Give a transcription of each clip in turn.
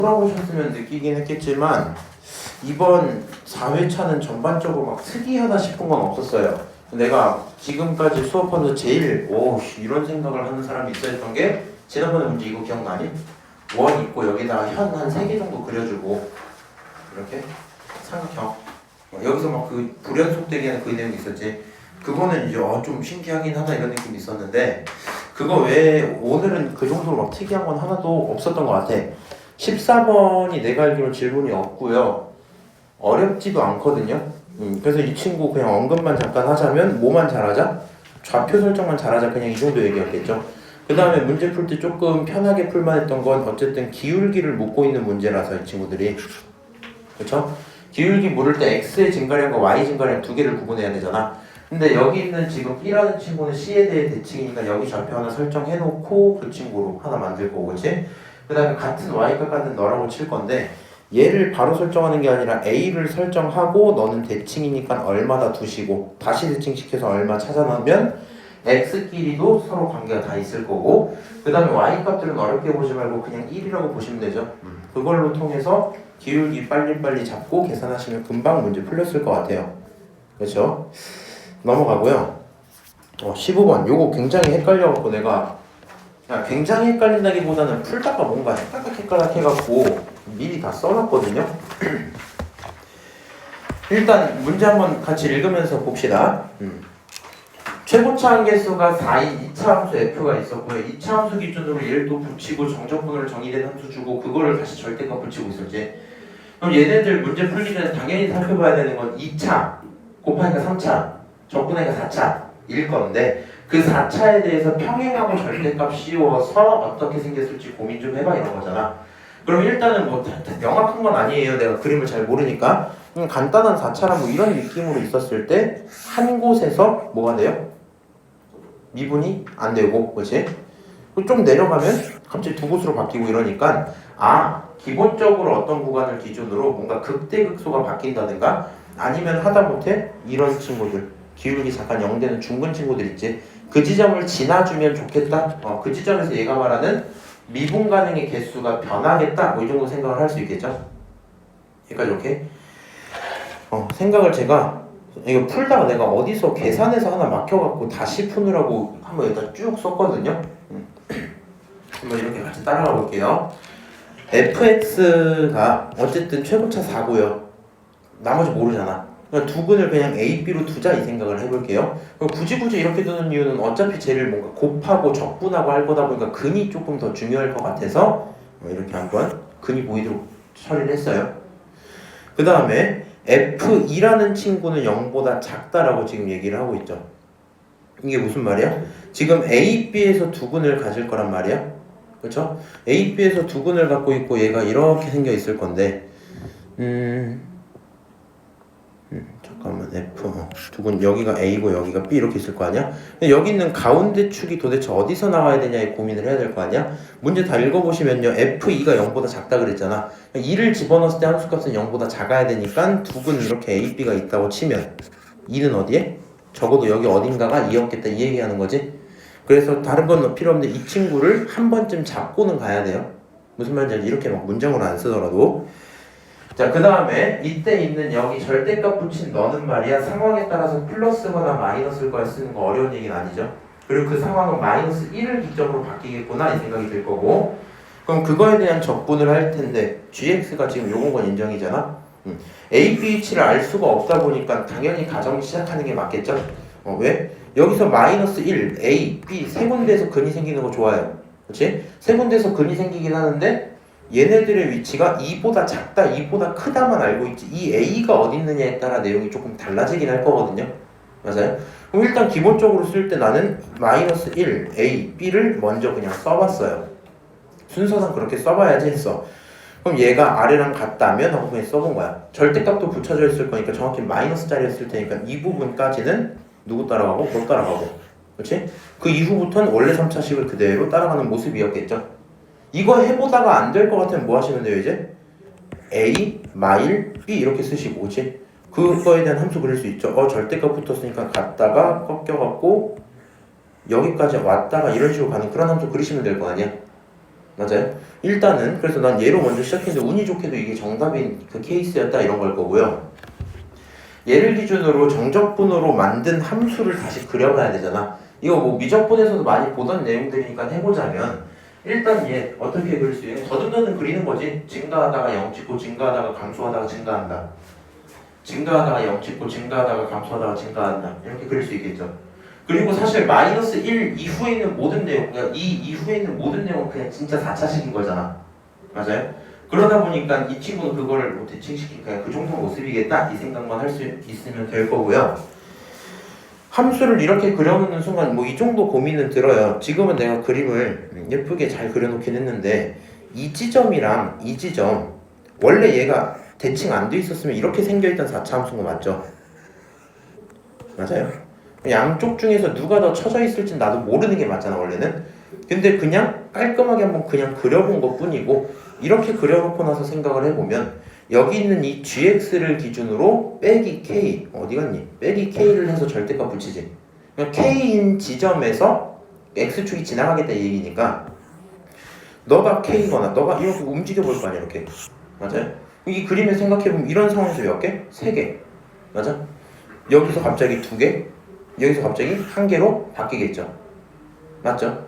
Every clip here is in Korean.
풀어보셨으면 느끼긴 했겠지만 이번 4회차는 전반적으로 막 특이하다 싶은 건 없었어요. 내가 지금까지 수업하면서 제일 이런 생각을 하는 사람이 있어야 했던 게 지난번에 문제 이거 기억나니? 원 있고 여기다가 현 한 3개 정도 그려주고 이렇게 삼각형 여기서 막 그 불연속되게 하는 그 내용이 있었지. 그거는 이제 좀 신기하긴 하다 이런 느낌이 있었는데 그거 외에 오늘은 그 정도로 막 특이한 건 하나도 없었던 것 같아. 14번이 내가 알기로 질문이 없고요. 어렵지도 않거든요. 그래서 이 친구 그냥 언급만 잠깐 하자면 뭐만 잘하자? 좌표 설정만 잘하자 그냥 이 정도 얘기였겠죠. 그 다음에 문제 풀 때 조금 편하게 풀만 했던 건 어쨌든 기울기를 묻고 있는 문제라서 이 친구들이 그렇죠? 기울기 물을 때 x의 증가량과 y 증가량 두 개를 구분해야 되잖아. 근데 여기 있는 지금 B라는 친구는 C에 대해 대칭이니까 여기 좌표 하나 설정해 놓고 그 친구로 하나 만들 거고 그치? 그 다음에 같은 y값 같은 너라고 칠 건데 얘를 바로 설정하는 게 아니라 a를 설정하고 너는 대칭이니까 얼마다 두시고 다시 대칭시켜서 얼마 찾아놓으면 x끼리도 서로 관계가 다 있을 거고 그 다음에 y값들은 어렵게 보지 말고 그냥 1이라고 보시면 되죠. 그걸로 통해서 기울기 빨리빨리 잡고 계산하시면 금방 문제 풀렸을 것 같아요. 그렇죠? 넘어가고요. 15번 요거 굉장히 헷갈려갖고 내가 굉장히 헷갈린다기보다는 풀다가 뭔가 헷갈락 해갖고 미리 다 써놨거든요. 일단 문제 한번 같이 읽으면서 봅시다. 최고차 한계수가 4인 2차 함수 f가 있었고요. 2차 함수 기준으로 얘를 또 붙이고 정적분으로 정의된 함수 주고 그거를 다시 절대값 붙이고 있었지. 그럼 얘네들 문제 풀기 전에 당연히 살펴봐야 되는 건 2차 곱하니까 3차 적분하니까 4차 일 건데 그 4차에 대해서 평행하고 절대값 씌워서 어떻게 생겼을지 고민 좀 해봐 이런 거잖아. 그럼 일단은 뭐 명확한 건 아니에요. 내가 그림을 잘 모르니까 간단한 4차라 뭐 이런 느낌으로 있었을 때 한 곳에서 뭐가 돼요? 미분이 안 되고 그렇지? 좀 내려가면 갑자기 두 곳으로 바뀌고 이러니까 기본적으로 어떤 구간을 기준으로 뭔가 극대극소가 바뀐다든가 아니면 하다못해 이런 친구들 기울기 잠깐 0되는 중근 친구들 있지. 그 지점을 지나주면 좋겠다. 그 지점에서 얘가 말하는 미분 가능의 개수가 변하겠다. 뭐 이 정도 생각을 할 수 있겠죠. 여기까지 오케이? 생각을 제가 이거 풀다가 내가 어디서 계산해서 하나 막혀갖고 다시 푸느라고 한번 여기다 쭉 썼거든요. 한번 이렇게 같이 따라가 볼게요. fx가 어쨌든 최고차 4고요. 나머지 모르잖아. 그러니까 두근을 그냥 a, b로 두자 이 생각을 해볼게요. 굳이 이렇게 두는 이유는 어차피 쟤를 뭔가 곱하고 적분하고 할 거다 보니까 근이 조금 더 중요할 것 같아서 이렇게 한번 근이 보이도록 처리를 했어요. 그 다음에 f2라는 친구는 0보다 작다라고 지금 얘기를 하고 있죠. 이게 무슨 말이야? 지금 a, b에서 두근을 가질 거란 말이야. 그렇죠? a, b에서 두근을 갖고 있고 얘가 이렇게 생겨 있을 건데 잠깐만 f 두근 여기가 a고 여기가 b 이렇게 있을 거 아니야? 여기 있는 가운데 축이 도대체 어디서 나와야 되냐에 고민을 해야 될 거 아니야? 문제 다 읽어보시면요 f2가 0보다 작다 그랬잖아. 2를 집어넣었을 때 함수값은 0보다 작아야 되니까 두근 이렇게 a, b가 있다고 치면 2는 어디에? 적어도 여기 어딘가가 2였겠다 이 얘기하는 거지. 그래서 다른 건 필요 없는데 이 친구를 한 번쯤 잡고는 가야 돼요. 무슨 말인지 이렇게 막 문장으로 안 쓰더라도. 자, 그 다음에 이때 있는 여기 절대값 붙인 너는 말이야 상황에 따라서 플러스거나 마이너스를 거야 쓰는 거 어려운 얘기는 아니죠. 그리고 그 상황은 마이너스 1을 기점으로 바뀌겠구나 이 생각이 들 거고 그럼 그거에 대한 적분을 할 텐데 gx가 지금 요건 건 인정이잖아. a, b치를 알 수가 없다 보니까 당연히 가정 시작하는 게 맞겠죠. 왜? 여기서 마이너스 1, a, b 세 군데에서 근이 생기는 거 좋아요. 그렇지? 세 군데에서 근이 생기긴 하는데 얘네들의 위치가 2보다 작다, 2보다 크다만 알고 있지 이 a가 어디 있느냐에 따라 내용이 조금 달라지긴 할 거거든요. 맞아요? 그럼 일단 기본적으로 쓸 때 나는 마이너스 1, a, b를 먼저 그냥 써봤어요. 순서상 그렇게 써봐야지 했어. 그럼 얘가 아래랑 같다면 하고 그냥 써본 거야. 절대값도 붙여져 있을 거니까 정확히 마이너스 짜리였을 테니까 이 부분까지는 누구 따라가고? 너 따라가고. 그렇지? 그 이후부터는 원래 3차식을 그대로 따라가는 모습이었겠죠. 이거 해보다가 안 될 것 같으면 뭐 하시면 돼요 이제? a, 마일, b 이렇게 쓰시고 그렇지? 그거에 대한 함수 그릴 수 있죠. 절대값 붙었으니까 갔다가 꺾여갖고 여기까지 왔다가 이런 식으로 가는 그런 함수 그리시면 될 거 아니야? 맞아요? 일단은 그래서 난 얘로 먼저 시작했는데 운이 좋게도 이게 정답인 그 케이스였다 이런 걸 거고요. 얘를 기준으로 정적분으로 만든 함수를 다시 그려봐야 되잖아. 이거 뭐 미적분에서도 많이 보던 내용들이니까 해보자면 일단 얘 어떻게 그릴 수 있냐? 더듬더듬 그리는 거지. 증가하다가 0 찍고 증가하다가 감소하다가 증가한다. 증가하다가 0 찍고 증가하다가 감소하다가 증가한다. 이렇게 그릴 수 있겠죠. 그리고 사실 마이너스 1 이후에 있는 모든 내용, 그러니까 이 이후에 있는 모든 내용은 그냥 진짜 4차식인 거잖아. 맞아요? 그러다 보니까 이 친구는 그거를 뭐 대칭시키니까 그냥 그 정도 모습이겠다 이 생각만 할 수 있으면 될 거고요. 함수를 이렇게 그려놓는 순간 뭐 이 정도 고민은 들어요. 지금은 내가 그림을 예쁘게 잘 그려놓긴 했는데 이 지점이랑 이 지점 원래 얘가 대칭 안 돼 있었으면 이렇게 생겨있던 4차 함수인 거 맞죠? 맞아요? 양쪽 중에서 누가 더 처져 있을진 나도 모르는 게 맞잖아 원래는. 근데 그냥 깔끔하게 한번 그냥 그려본 것 뿐이고 이렇게 그려놓고 나서 생각을 해보면 여기 있는 이 gx를 기준으로 빼기 k 어디 갔니? 빼기 k를 해서 절대값 붙이지. 그러니까 k인 지점에서 x축이 지나가겠다 이 얘기니까 너가 k거나 너가 이렇게 움직여 볼 거 아니야 이렇게. 맞아요? 이 그림을 생각해보면 이런 상황에서 몇 개? 3개. 맞아? 여기서 갑자기 2개, 여기서 갑자기 1개로 바뀌겠죠. 맞죠?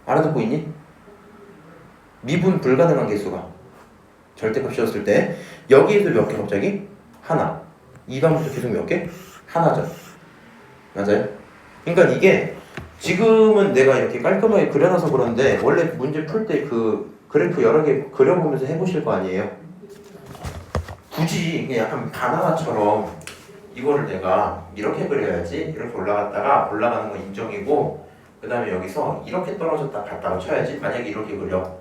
알아듣고 있니? 미분 불가능한 개수가 절대값이었을 때 여기에서 몇 개 갑자기? 하나. 이 다음부터 계속 몇 개? 하나죠. 맞아요? 그러니까 이게 지금은 내가 이렇게 깔끔하게 그려놔서 그런데 원래 문제 풀 때 그 그래프 여러 개 그려보면서 해보실 거 아니에요? 굳이 그냥 약간 바나나처럼 이거를 내가 이렇게 그려야지 이렇게 올라갔다가 올라가는 거 인정이고 그 다음에 여기서 이렇게 떨어졌다 갔다가 쳐야지. 만약에 이렇게 그려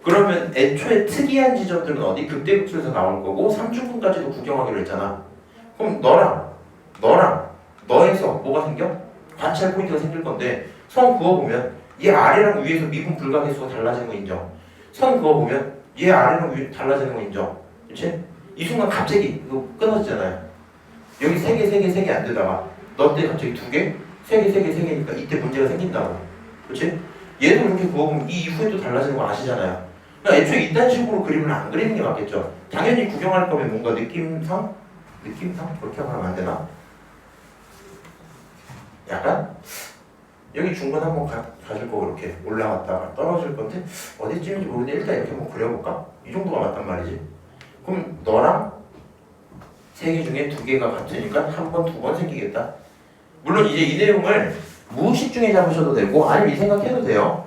그러면 애초에 특이한 지점들은 어디? 극대극소에서 나올 거고 삼중근까지도 구경하기로 했잖아. 그럼 너에서 뭐가 생겨? 관찰 포인트가 생길 건데 선 그어보면 얘 아래랑 위에서 미분 불가계수가 달라지는 거 인정. 선 그어보면 얘 아래랑 위에 달라지는 거 인정. 그치? 이 순간 갑자기 이거 끊어지잖아요. 여기 3개 안 되다가 너 때 갑자기 2개? 3개니까 이때 문제가 생긴다고. 그치? 얘도 이렇게 그어보면 이 이후에 또 달라지는 거 아시잖아요. 그러니까 애초에 이딴 식으로 그림을 안 그리는 게 맞겠죠. 당연히 구경할 거면 뭔가 느낌상? 그렇게 하면 안 되나? 약간 여기 중간 한번 가질 거고 이렇게 올라갔다가 떨어질 건데 어디쯤인지 모르는데 일단 이렇게 한번 그려볼까? 이 정도가 맞단 말이지. 그럼 너랑 3개 중에 2개가 같으니까 한 번, 2번 생기겠다. 물론 이제 이 내용을 무의식 중에 잡으셔도 되고 아니면 이 생각해도 돼요.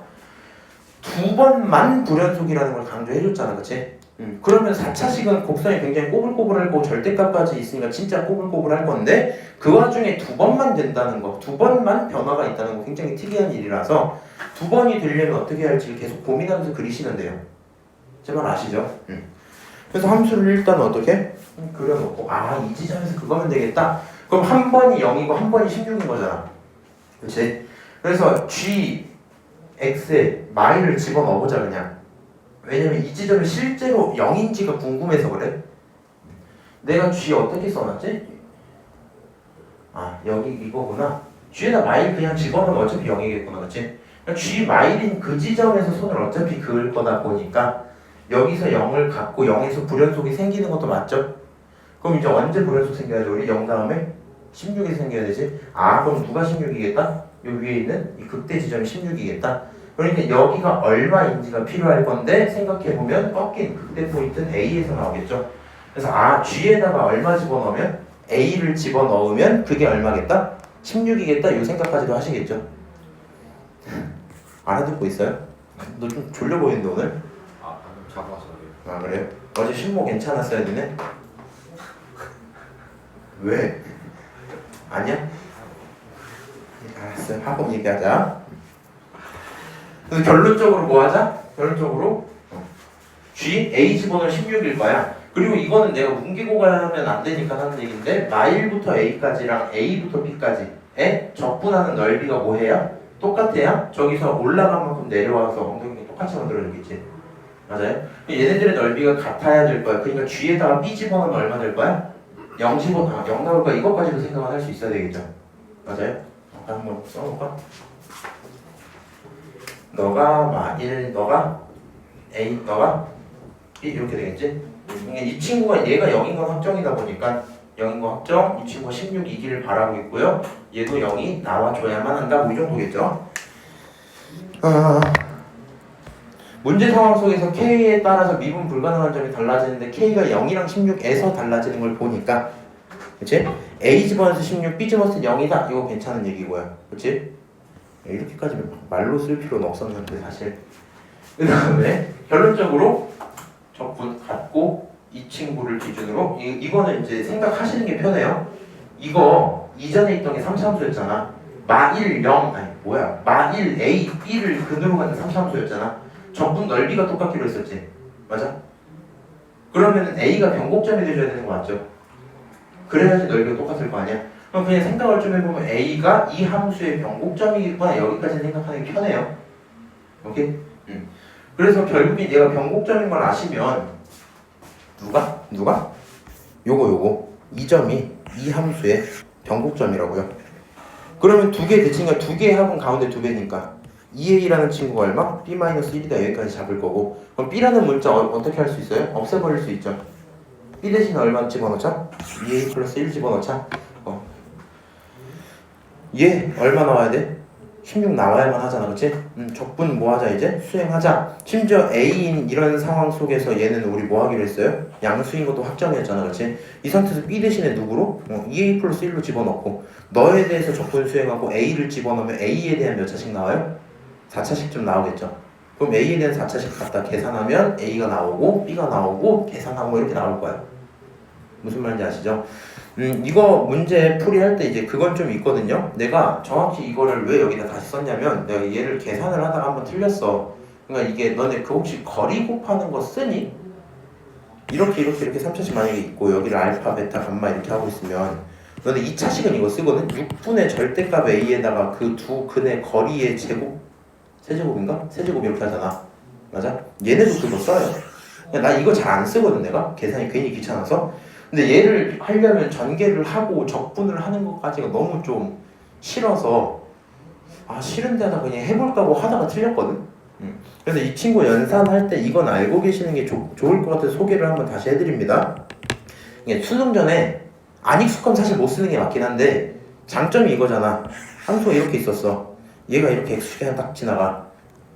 2번만 불연속이라는 걸 강조해줬잖아, 그치? 그러면 4차식은 곡선이 굉장히 꼬불꼬불할 거고 절대값까지 있으니까 진짜 꼬불꼬불할 건데 그 와중에 2번만 된다는 거, 2번만 변화가 있다는 거 굉장히 특이한 일이라서 2번이 되려면 어떻게 할지 계속 고민하면서 그리시면 돼요. 제 말 아시죠? 그래서 함수를 일단 어떻게? 그려놓고 이 지점에서 그거면 되겠다. 그럼 한 번이 0이고 한 번이 16인 거잖아. 그치? 그래서 gx에 마이를 집어넣어보자 그냥. 왜냐면 이 지점이 실제로 0인지가 궁금해서 그래. 내가 g 어떻게 써놨지? 여기 이거구나. g에다 마일 그냥 집어넣으면 어차피 0이겠구나, 그치? g 마일인 그 지점에서 손을 어차피 그을 거다 보니까 여기서 0을 갖고 0에서 불연속이 생기는 것도 맞죠? 그럼 이제 언제 불연속 생겨야죠? 우리 0 다음에 16이 생겨야 되지? 그럼 누가 16이겠다? 요 위에 있는 이 극대 지점이 16이겠다? 그러니까 여기가 얼마인지가 필요할 건데 생각해보면 꺾인 극대 포인트는 A에서 나오겠죠? 그래서 G에다가 얼마 집어넣으면 A를 집어넣으면 그게 얼마겠다? 16이겠다? 이 생각까지도 하시겠죠? 알아듣고 있어요? 너 좀 졸려 보이는데 오늘? 방금 자고 와서 그래요? 어제 신모 괜찮았어야 되네? 왜? 아니야? 알았어요. 학업 얘기하자. 그래서 결론적으로 뭐 하자? 결론적으로 G, A 집어넣으면 16일 거야. 그리고 이거는 내가 뭉개고 가면 안 되니까 하는 얘기인데 마일부터 A까지랑 A부터 B까지의 적분하는 넓이가 뭐해요? 똑같아요? 저기서 올라간 만큼 내려와서 엉덩이 똑같이 만들어주겠지. 맞아요? 얘네들의 넓이가 같아야 될 거야. 그러니까 G에다가 B 집어넣으면 얼마 될 거야? 0 나올 거야. 이것까지도 생각을 할 수 있어야 되겠죠. 맞아요? 한번 써볼까? 너가 마일, 너가 A 너가 B 이렇게 되겠지? 그러니까 이 친구가 얘가 0인 건 확정이다 보니까 0인 거 확정, 이 친구가 16이기를 바라고 있고요. 얘도 0이 나와줘야만 한다. 뭐 이 정도겠죠? 문제 상황 속에서 K에 따라서 미분 불가능한 점이 달라지는데 K가 0이랑 16에서 달라지는 걸 보니까 그치? A 집어넣어서 16, B 집어넣어서 0이다. 이거 괜찮은 얘기고요. 그치? 이렇게까지 말로 쓸 필요는 없었는데 사실. 그 다음에 결론적으로 적분 같고 이 친구를 기준으로 이거는 이제 생각하시는 게 편해요. 이거 이전에 있던 게 3차함수였잖아. 마1 0 아니 뭐야 마1 A B를 근으로 갖는 3차함수였잖아. 적분 넓이가 똑같기로 했었지. 맞아? 그러면 A가 변곡점이 돼줘야 되는 거 맞죠? 그래야지 넓이가 똑같을 거 아니야? 그럼 그냥 생각을 좀 해보면 A가 이 함수의 변곡점이겠구나. 여기까지 생각하는 게 편해요. 오케이? 그래서 결국엔 얘가 변곡점인 걸 아시면 누가? 요거 이 점이 이 함수의 변곡점이라고요. 그러면 두 개 대칭이니까 두 개의 합은 가운데 두 배니까 2a라는 친구가 얼마? b-1이다. 여기까지 잡을 거고 그럼 b라는 문자 어떻게 할 수 있어요? 없애버릴 수 있죠. b 대신 얼마 집어넣자? 2a 플러스 1 집어넣자. 얘 얼마 나와야 돼? 16 나와야만 하잖아. 그치? 적분 뭐 하자 이제? 수행하자. 심지어 A인 이런 상황 속에서 얘는 우리 뭐 하기로 했어요? 양수인 것도 확정이었잖아. 그치? 이 상태에서 B 대신에 누구로? 2A 플러스 1로 집어넣고 너에 대해서 적분 수행하고 A를 집어넣으면 A에 대한 몇 차씩 나와요? 4차씩 좀 나오겠죠. 그럼 A에 대한 4차씩 갖다 계산하면 A가 나오고 B가 나오고 계산하고 이렇게 나올 거야. 무슨 말인지 아시죠? 이거 문제 풀이할 때 이제 그건 좀 있거든요. 내가 정확히 이거를 왜 여기다 다시 썼냐면 내가 얘를 계산을 하다가 한번 틀렸어. 그러니까 이게 너네 그 혹시 거리 곱하는 거 쓰니? 이렇게 3차씩 만약에 있고 여기를 알파, 베타, 감마 이렇게 하고 있으면 너네 2차식은 이거 쓰거든? 6분의 절대값 A에다가 그 두 근의 거리의 제곱 세제곱인가? 세제곱 이렇게 하잖아. 맞아? 얘네도 그거 써요. 나 이거 잘 안 쓰거든 내가? 계산이 괜히 귀찮아서. 근데 얘를 하려면 전개를 하고 적분을 하는 것까지가 너무 좀 싫어서 싫은데다 그냥 해볼까 하고 하다가 틀렸거든. 그래서 이 친구 연산할 때 이건 알고 계시는 게 좋을 것 같아서 소개를 한번 다시 해드립니다. 이게 수능 전에 안 익숙하면 사실 못 쓰는 게 맞긴 한데 장점이 이거잖아. 함수가 이렇게 있었어. 얘가 이렇게 x축이 그냥 딱 지나가.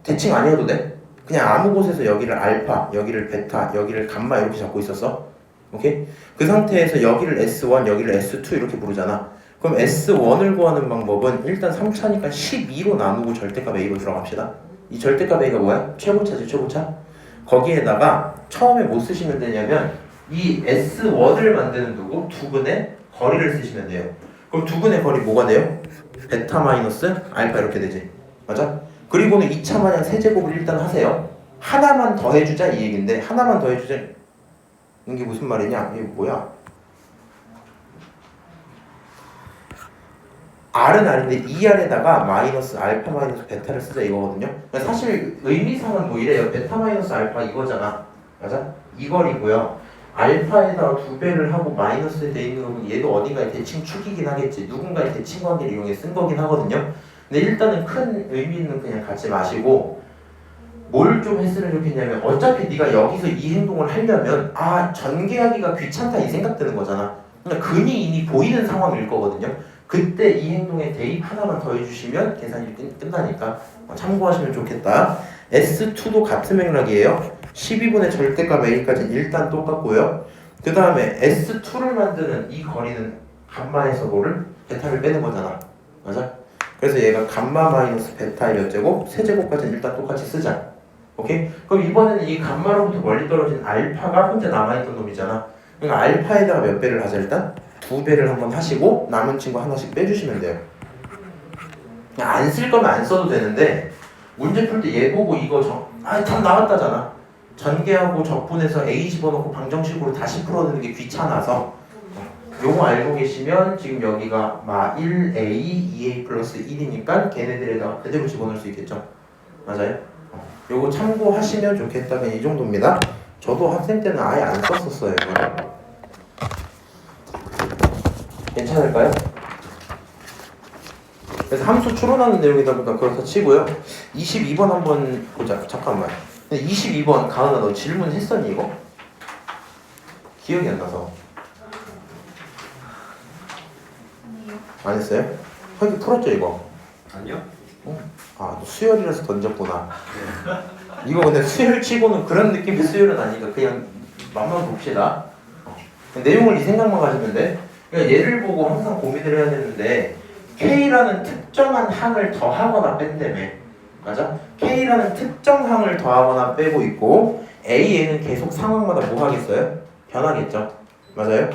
대칭 아니어도 돼. 그냥 아무 곳에서 여기를 알파, 여기를 베타, 여기를 감마 이렇게 잡고 있었어. 오케이? 그 상태에서 여기를 S1, 여기를 S2 이렇게 부르잖아. 그럼 S1을 구하는 방법은 일단 3차니까 12로 나누고 절대값 A로 들어갑시다. 이 절대값 A가 뭐야? 최고차지, 최고차. 거기에다가 처음에 뭐 쓰시면 되냐면 이 S1을 만드는 누구? 두 근의 거리를 쓰시면 돼요. 그럼 두 근의 거리 뭐가 돼요? 베타 마이너스 알파 이렇게 되지. 맞아? 그리고는 2차 마냥 세제곱을 일단 하세요. 하나만 더해주자 이 얘기인데 하나만 더해주자 이게 무슨 말이냐? 이거 뭐야? R은 R인데 2R에다가 마이너스 알파 마이너스 베타를 쓰자 이거거든요. 그러니까 사실 의미상은 뭐 이래요. 베타 마이너스 알파 이거잖아. 맞아? 이거리고요. 알파에다가 2배를 하고 마이너스에 돼 있는 거면 얘도 어딘가에 대칭축이긴 하겠지. 누군가의 대칭 관계를 이용해 쓴 거긴 하거든요. 근데 일단은 큰 의미는 그냥 갖지 마시고 뭘 좀 했으면 좋겠냐면 어차피 네가 여기서 이 행동을 하려면 전개하기가 귀찮다 이 생각 드는 거잖아. 그러니까 근이 이미 보이는 상황일 거거든요. 그때 이 행동에 대입 하나만 더 해주시면 계산이 끝나니까 참고하시면 좋겠다. S2도 같은 맥락이에요. 12분의 절대값 A까지는 일단 똑같고요. 그 다음에 S2를 만드는 이 거리는 감마에서 뭐를? 베타를 빼는 거잖아. 맞아? 그래서 얘가 감마 마이너스 베타의 몇 제곱? 세제곱까지는 일단 똑같이 쓰자. 오케이? 그럼 이번에는 이 감마로부터 멀리 떨어진 알파가 혼자 남아있던 놈이잖아. 그러니까 알파에다가 몇 배를 하자 일단? 2배를 한번 하시고 남은 친구 하나씩 빼주시면 돼요. 안 쓸 거면 안 써도 되는데 문제 풀 때 얘 보고 이거 참 나왔다잖아. 전개하고 적분해서 A 집어넣고 방정식으로 다시 풀어내는 게 귀찮아서 요거 알고 계시면 지금 여기가 마 1A, 2A 플러스 1이니까 걔네들에다가 그대로 집어넣을 수 있겠죠. 맞아요? 요거 참고하시면 좋겠다. 그냥 이 정도입니다. 저도 학생 때는 아예 안 썼었어요. 괜찮을까요? 그래서 함수 추론하는 내용이다 보니까 그렇다 치고요. 22번 한번 보자. 잠깐만. 근데 22번 가은아 너 질문 했었니 이거? 기억이 안 나서. 아니요. 안 했어요? 학기 풀었죠 이거? 아니요? 아, 너 수열이라서 던졌구나. 이거 근데 수열 치고는 그런 느낌의 수열은 아니니까 그냥 맛만 봅시다. 내용을 이 생각만 가지면 돼. 그러니까 얘를 보고 항상 고민을 해야 되는데 K라는 특정한 항을 더하거나 뺀다며. 맞아? K라는 특정 항을 더하거나 빼고 있고 A에는 계속 상황마다 뭐 하겠어요? 변하겠죠. 맞아요?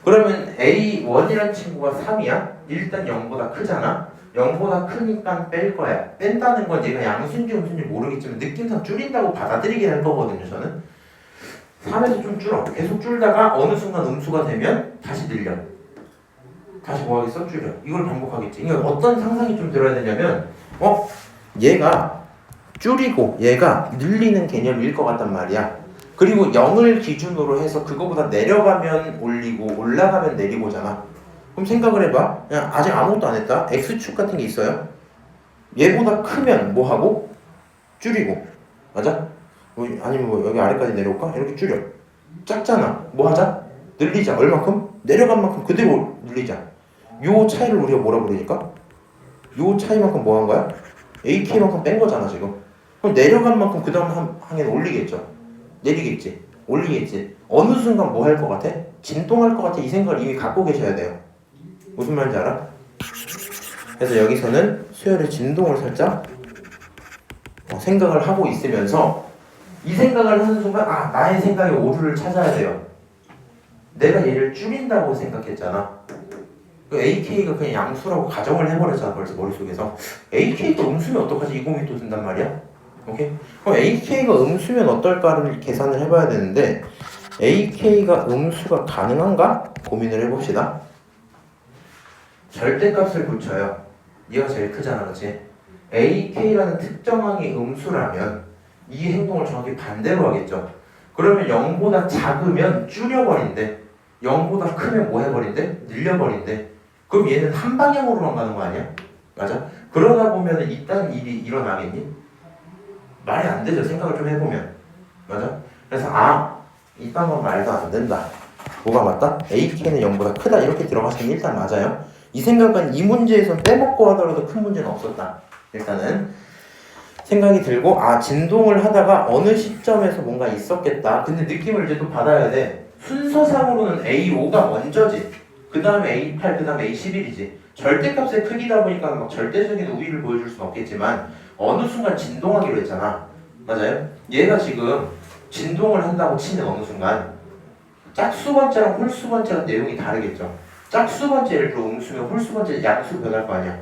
그러면 A1이라는 친구가 3이야? 일단 0보다 크잖아? 0보다 크니까 뺄 거야. 뺀다는 건 얘가 양수인지 음수인지 모르겠지만 느낌상 줄인다고 받아들이게 할 거거든요, 저는. 3에서 좀 줄어. 계속 줄다가 어느 순간 음수가 되면 다시 늘려. 다시 뭐 하겠어? 줄여. 이걸 반복하겠지. 그러니까 어떤 상상이 좀 들어야 되냐면 얘가 줄이고 얘가 늘리는 개념일 것 같단 말이야. 그리고 0을 기준으로 해서 그거보다 내려가면 올리고 올라가면 내리고잖아. 그럼 생각을 해봐. 그냥 아직 아무것도 안 했다. X축 같은 게 있어요. 얘보다 크면 뭐 하고? 줄이고. 맞아? 아니면 뭐 여기 아래까지 내려올까? 이렇게 줄여. 작잖아. 뭐 하자? 늘리자. 얼마큼? 내려간 만큼 그대로 늘리자. 요 차이를 우리가 뭐라 부르니까? 요 차이만큼 뭐 한 거야? AK만큼 뺀 거잖아 지금. 그럼 내려간 만큼 그 다음 항에는 올리겠죠. 내리겠지. 올리겠지. 어느 순간 뭐 할 것 같아? 진동할 것 같아. 이 생각을 이미 갖고 계셔야 돼요. 무슨 말인지 알아? 그래서 여기서는 수열의 진동을 살짝 생각을 하고 있으면서 이 생각을 하는 순간 나의 생각의 오류를 찾아야 돼요. 내가 얘를 줄인다고 생각했잖아. 그 AK가 그냥 양수라고 가정을 해버렸잖아. 벌써 머릿속에서. AK가 음수면 어떡하지? 이 고민이 또 든단 말이야. 오케이? 그럼 AK가 음수면 어떨까를 계산을 해봐야 되는데 AK가 음수가 가능한가? 고민을 해봅시다. 절대값을 붙여요. 얘가 제일 크잖아, 그렇지? AK라는 특정항이 음수라면 이 행동을 정확히 반대로 하겠죠. 그러면 0보다 작으면 줄여버린대. 0보다 크면 뭐 해버린대? 늘려버린대. 그럼 얘는 한 방향으로만 가는 거 아니야? 맞아? 그러다 보면 이딴 일이 일어나겠니? 말이 안 되죠. 생각을 좀 해보면. 맞아? 그래서 이딴 건 말도 안 된다. 뭐가 맞다? AK는 0보다 크다. 이렇게 들어갔으면 일단 맞아요. 이 생각은 이 문제에선 빼먹고 하더라도 큰 문제는 없었다. 일단은 생각이 들고 진동을 하다가 어느 시점에서 뭔가 있었겠다. 근데 느낌을 이제 또 받아야 돼. 순서상으로는 A5가 먼저지. 그 다음에 A8, 그 다음에 A11이지. 절대값의 크기다 보니까 막 절대적인 우위를 보여줄 수는 없겠지만 어느 순간 진동하기로 했잖아. 맞아요? 얘가 지금 진동을 한다고 치면 어느 순간 짝수 번째랑 홀수 번째가 내용이 다르겠죠. 짝수 번째 예를 들어 음수면 홀수 번째 양수 변할 거 아니야.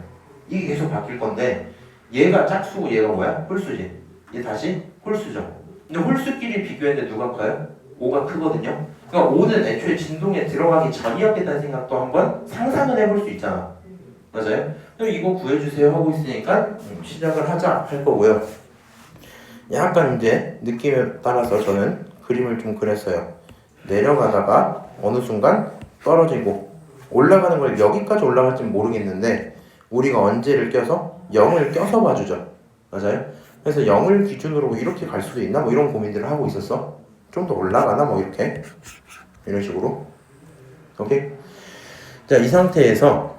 이게 계속 바뀔 건데 얘가 짝수고 얘가 뭐야? 홀수지. 얘 다시 홀수죠. 근데 홀수끼리 비교했는데 누가 커요? 5가 크거든요. 그러니까 5는 애초에 진동에 들어가기 전이었겠다는 생각도 한번 상상은 해볼 수 있잖아. 맞아요? 그럼 이거 구해주세요 하고 있으니까 시작을 하자 할 거고요. 약간 이제 느낌에 따라서 저는 그림을 좀 그렸어요. 내려가다가 어느 순간 떨어지고 올라가는 걸 여기까지 올라갈지는 모르겠는데 우리가 언제를 껴서 0을 껴서 봐주죠. 맞아요? 그래서 0을 기준으로 이렇게 갈 수도 있나? 뭐 이런 고민들을 하고 있었어. 좀 더 올라가나? 뭐 이렇게 이런 식으로. 오케이? 자, 이 상태에서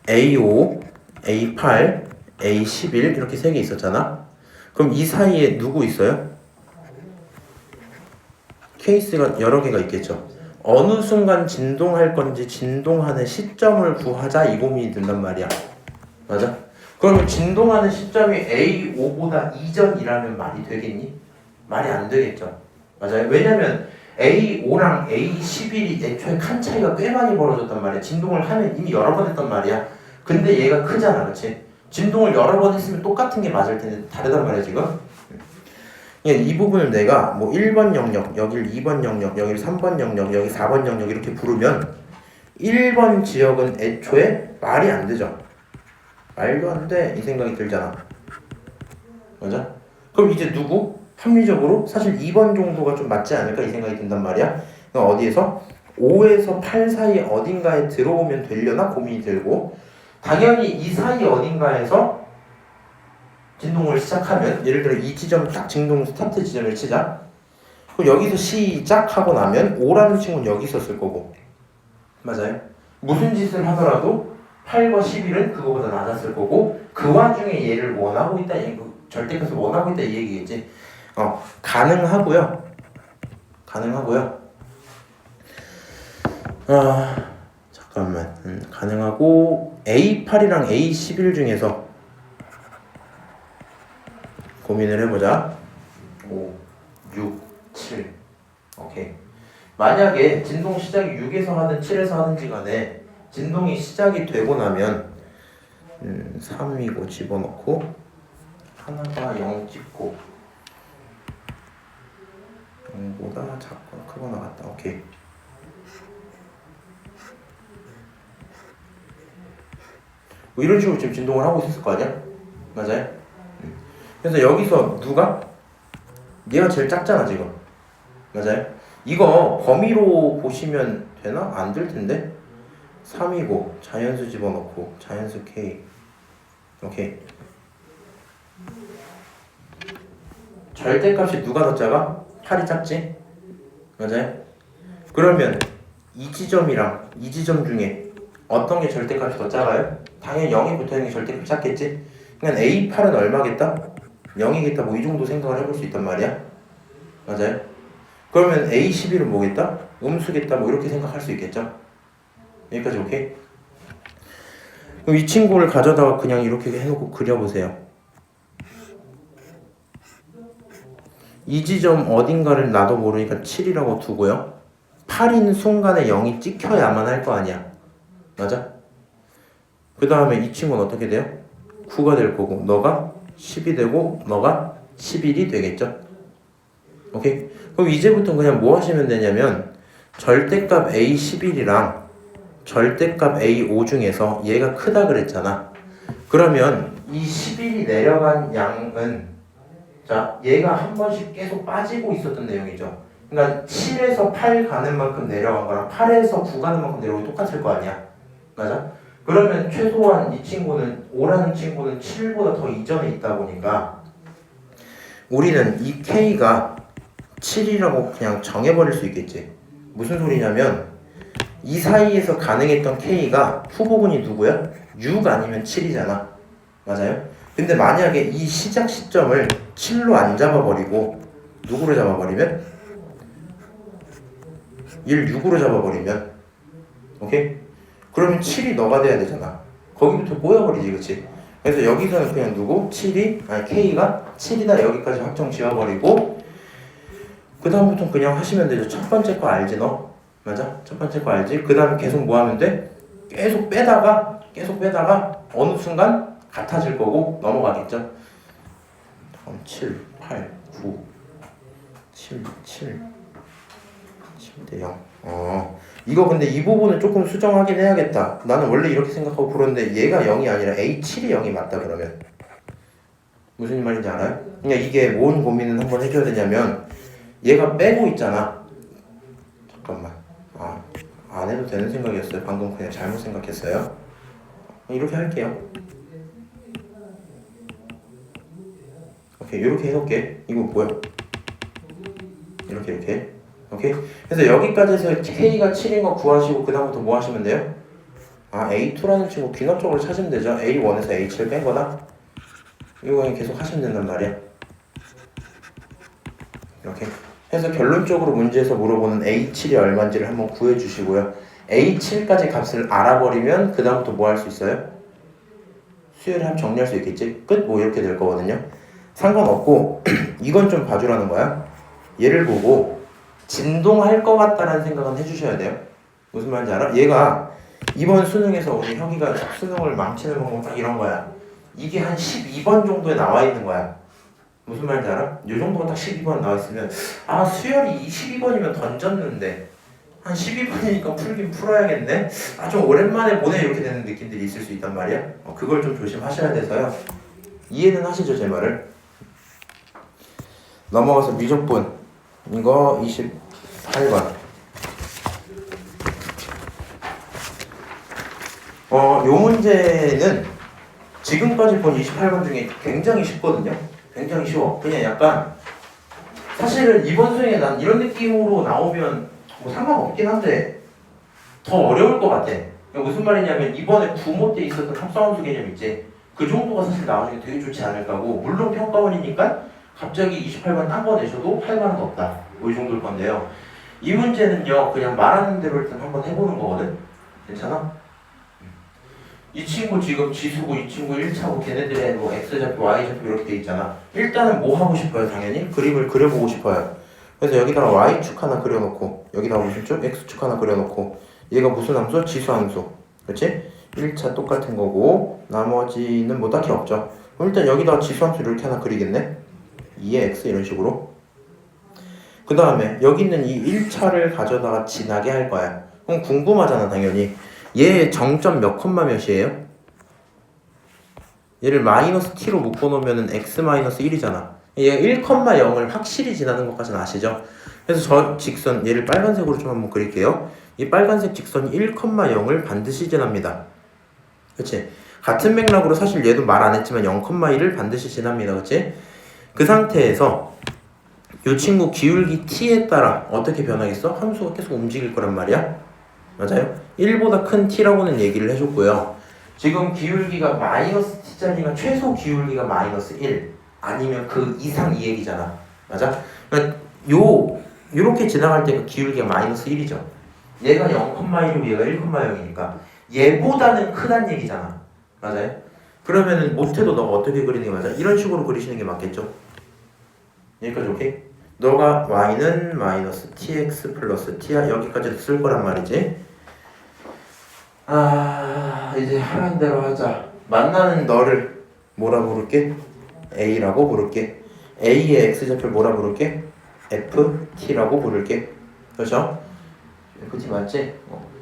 A5, A8, A11 이렇게 세 개 있었잖아. 그럼 이 사이에 누구 있어요? 케이스가 여러 개가 있겠죠. 어느 순간 진동할 건지 진동하는 시점을 구하자 이 고민이 든단 말이야. 맞아? 그러면 진동하는 시점이 A5보다 이전이라면 말이 되겠니? 말이 안 되겠죠. 맞아요? 왜냐면 A5랑 A11이 애초에 칸 차이가 꽤 많이 벌어졌단 말이야. 진동을 하면 이미 여러 번 했단 말이야. 근데 얘가 크잖아, 그렇지? 진동을 여러 번 했으면 똑같은 게 맞을 텐데 다르단 말이야 지금. 이 부분을 내가 뭐 1번 영역, 여기를 2번 영역, 여기를 3번 영역, 여기 4번 영역 이렇게 부르면 1번 지역은 애초에 말이 안 되죠. 말도 안 돼 이 생각이 들잖아. 맞아? 그럼 이제 누구? 합리적으로 사실 2번 정도가 좀 맞지 않을까 이 생각이 든단 말이야. 그럼 어디에서? 5에서 8 사이 어딘가에 들어오면 되려나 고민이 들고 당연히 이 사이 어딘가에서 진동을 시작하면 예를 들어 이 지점 딱 진동 스타트 지점을 치자. 그럼 여기서 시작하고 나면 5라는 친구는 여기 있었을 거고 맞아요? 무슨 짓을 하더라도 8과 11은 그거보다 낮았을 거고 그 와중에 얘를 원하고 있다 절대값을 원하고 있다 이 얘기겠지. 가능하고요. 잠깐만. 가능하고 A8이랑 A11 중에서 고민을 해보자. 5, 6, 7. 오케이. 만약에 진동 시작이 6에서 하든 7에서 하든지 간에 진동이 시작이 되고 나면 3이고 집어넣고 하나가 0 찍고 0보다 작거나 크거나 같다. 오케이. 뭐 이런 식으로 지금 진동을 하고 있을 거 아니야? 맞아요? 그래서 여기서 누가? 얘가 제일 작잖아 지금. 맞아요? 이거 범위로 보시면 되나? 안 될 텐데. 3이고 자연수 집어넣고 자연수 K. 오케이. 절대값이 누가 더 작아? 8이 작지? 맞아요? 그러면 이 지점이랑 이 지점 중에 어떤 게 절대값이 더 작아요? 당연히 0이 붙어있는 게 절대값이 작겠지? 그러니까 A8은 얼마겠다? 0이겠다 뭐 이 정도 생각을 해볼 수 있단 말이야. 맞아요? 그러면 A11은 뭐겠다? 음수겠다 뭐 이렇게 생각할 수 있겠죠? 여기까지 오케이? 그럼 이 친구를 가져다가 그냥 이렇게 해놓고 그려보세요. 이 지점 어딘가를 나도 모르니까 7이라고 두고요. 8인 순간에 0이 찍혀야만 할 거 아니야. 맞아? 그 다음에 이 친구는 어떻게 돼요? 9가 될 거고 너가 10이 되고 너가 11이 되겠죠? 오케이? 그럼 이제부터 그냥 뭐 하시면 되냐면 절대값 A11이랑 절대값 A5 중에서 얘가 크다 그랬잖아. 그러면 이 11이 내려간 양은 자 얘가 한 번씩 계속 빠지고 있었던 내용이죠. 그러니까 7에서 8 가는 만큼 내려간 거랑 8에서 9 가는 만큼 내려오기 똑같을 거 아니야. 맞아? 그러면 최소한 이 친구는 5라는 친구는 7보다 더 이전에 있다 보니까 우리는 이 K가 7이라고 그냥 정해버릴 수 있겠지. 무슨 소리냐면 이 사이에서 가능했던 K가 후보군이 누구야? 6 아니면 7이잖아. 맞아요? 근데 만약에 이 시작 시점을 7로 안 잡아버리고 누구로 잡아버리면? 1, 6으로 잡아버리면 오케이? 그러면 7이 너가 돼야 되잖아. 거기부터 꼬여버리지 그치? 그래서 여기서는 그냥 누구? K가 7이다 여기까지 확정 지워버리고 그 다음부터 그냥 하시면 되죠. 첫 번째 거 알지 너? 맞아? 첫 번째 거 알지? 그 다음에 계속 뭐 하면 돼? 계속 빼다가 어느 순간 같아질 거고 넘어가겠죠? 7, 8, 9, 7, 7대 0. 이거 근데 이 부분은 조금 수정하긴 해야겠다. 나는 원래 이렇게 생각하고 그런데 얘가 0이 아니라 A7이 0이 맞다 그러면. 무슨 말인지 알아요? 그러니까 이게 뭔 고민을 한번 해줘야 되냐면 얘가 빼고 있잖아. 잠깐만. 안 해도 되는 생각이었어요. 방금 그냥 잘못 생각했어요. 이렇게 할게요. 오케이, 이렇게 해놓을게. 이거 뭐야? 이렇게. 오케이? 그래서 여기까지 해서 K가 7인 거 구하시고 그 다음부터 뭐 하시면 돼요? A2라는 친구 귀납적으로 찾으면 되죠. A1에서 A7 뺀 거다. 이거 그냥 계속 하시면 된단 말이야. 이렇게 해서 결론적으로 문제에서 물어보는 A7이 얼마인지를 한번 구해주시고요. A7까지 값을 알아버리면 그 다음부터 뭐 할 수 있어요? 수열을 한번 정리할 수 있겠지? 끝? 뭐 이렇게 될 거거든요. 상관없고 이건 좀 봐주라는 거야. 얘를 보고 진동할 것 같다라는 생각은 해주셔야 돼요. 무슨 말인지 알아? 얘가 이번 수능에서 우리 혁이가 수능을 망치는 방법 딱 이런 거야. 이게 한 12번 정도에 나와 있는 거야. 무슨 말인지 알아? 이 정도가 딱 12번 나와 있으면 수열이 12번이면 던졌는데 한 12번이니까 풀긴 풀어야겠네. 좀 오랜만에 보내 이렇게 되는 느낌들이 있을 수 있단 말이야. 그걸 좀 조심하셔야 돼서요. 이해는 하시죠 제 말을? 넘어가서 미적분 이거 28번. 요 문제는 지금까지 본 28번 중에 굉장히 쉽거든요. 굉장히 쉬워. 그냥 약간 사실은 이번 수행에 난 이런 느낌으로 나오면 뭐 상관없긴 한데 더 어려울 것 같아. 그러니까 무슨 말이냐면 이번에 구모 때 있었던 합성함수 개념 있지. 그 정도가 사실 나오는 게 되게 좋지 않을까고. 물론 평가원이니까 갑자기 28번 딴 거 내셔도 할 만한 거 없다. 뭐 이 정도일 건데요. 이 문제는요 그냥 말하는 대로 일단 한번 해보는 거거든. 괜찮아? 이 친구 지금 지수고 이 친구 1차고 걔네들의 뭐 X좌표, Y좌표 이렇게 돼 있잖아. 일단은 뭐 하고 싶어요? 당연히 그림을 그려보고 싶어요. 그래서 여기다가 Y축 하나 그려놓고 여기다가 무슨 축? X축 하나 그려놓고 얘가 무슨 함수? 지수함수. 그렇지? 1차 똑같은 거고 나머지는 뭐 딱히 없죠. 그럼 일단 여기다가 지수함수 이렇게 하나 그리겠네. 2의 X 이런 식으로. 그 다음에 여기 있는 이 1차를 가져다가 지나게 할 거야. 그럼 궁금하잖아 당연히. 얘 정점 몇 콤마 몇이에요? 얘를 마이너스 t로 묶어놓으면 x 마이너스 1이잖아. 얘가 1,0을 확실히 지나는 것까지는 아시죠? 그래서 저 직선 얘를 빨간색으로 좀 한번 그릴게요. 이 빨간색 직선이 1,0을 반드시 지납니다. 그치? 같은 맥락으로 사실 얘도 말 안 했지만 0,1을 반드시 지납니다. 그치? 그 상태에서 이 친구 기울기 t에 따라 어떻게 변하겠어? 함수가 계속 움직일 거란 말이야. 맞아요? 1보다 큰 t라고는 얘기를 해줬고요. 지금 기울기가 마이너스 t짜리가 최소 기울기가 마이너스 1 아니면 그 이상 이 얘기잖아. 맞아? 그러니까 요렇게 지나갈 때 그 기울기가 마이너스 1이죠. 얘가 0,1이고 얘가 1,0이니까 얘보다는 크단 얘기잖아. 맞아요? 그러면은 못해도 너가 어떻게 그리는 게 맞아? 이런 식으로 그리시는 게 맞겠죠? 여기까지 오케이? 너가 y는 마이너스 tx 플러스 t야 여기까지 쓸 거란 말이지. 이제 하라는 대로 하자. 만나는 너를 뭐라 부를게? a라고 부를게. a의 x좌표를 뭐라 부를게? ft라고 부를게. 그렇죠? ft 맞지?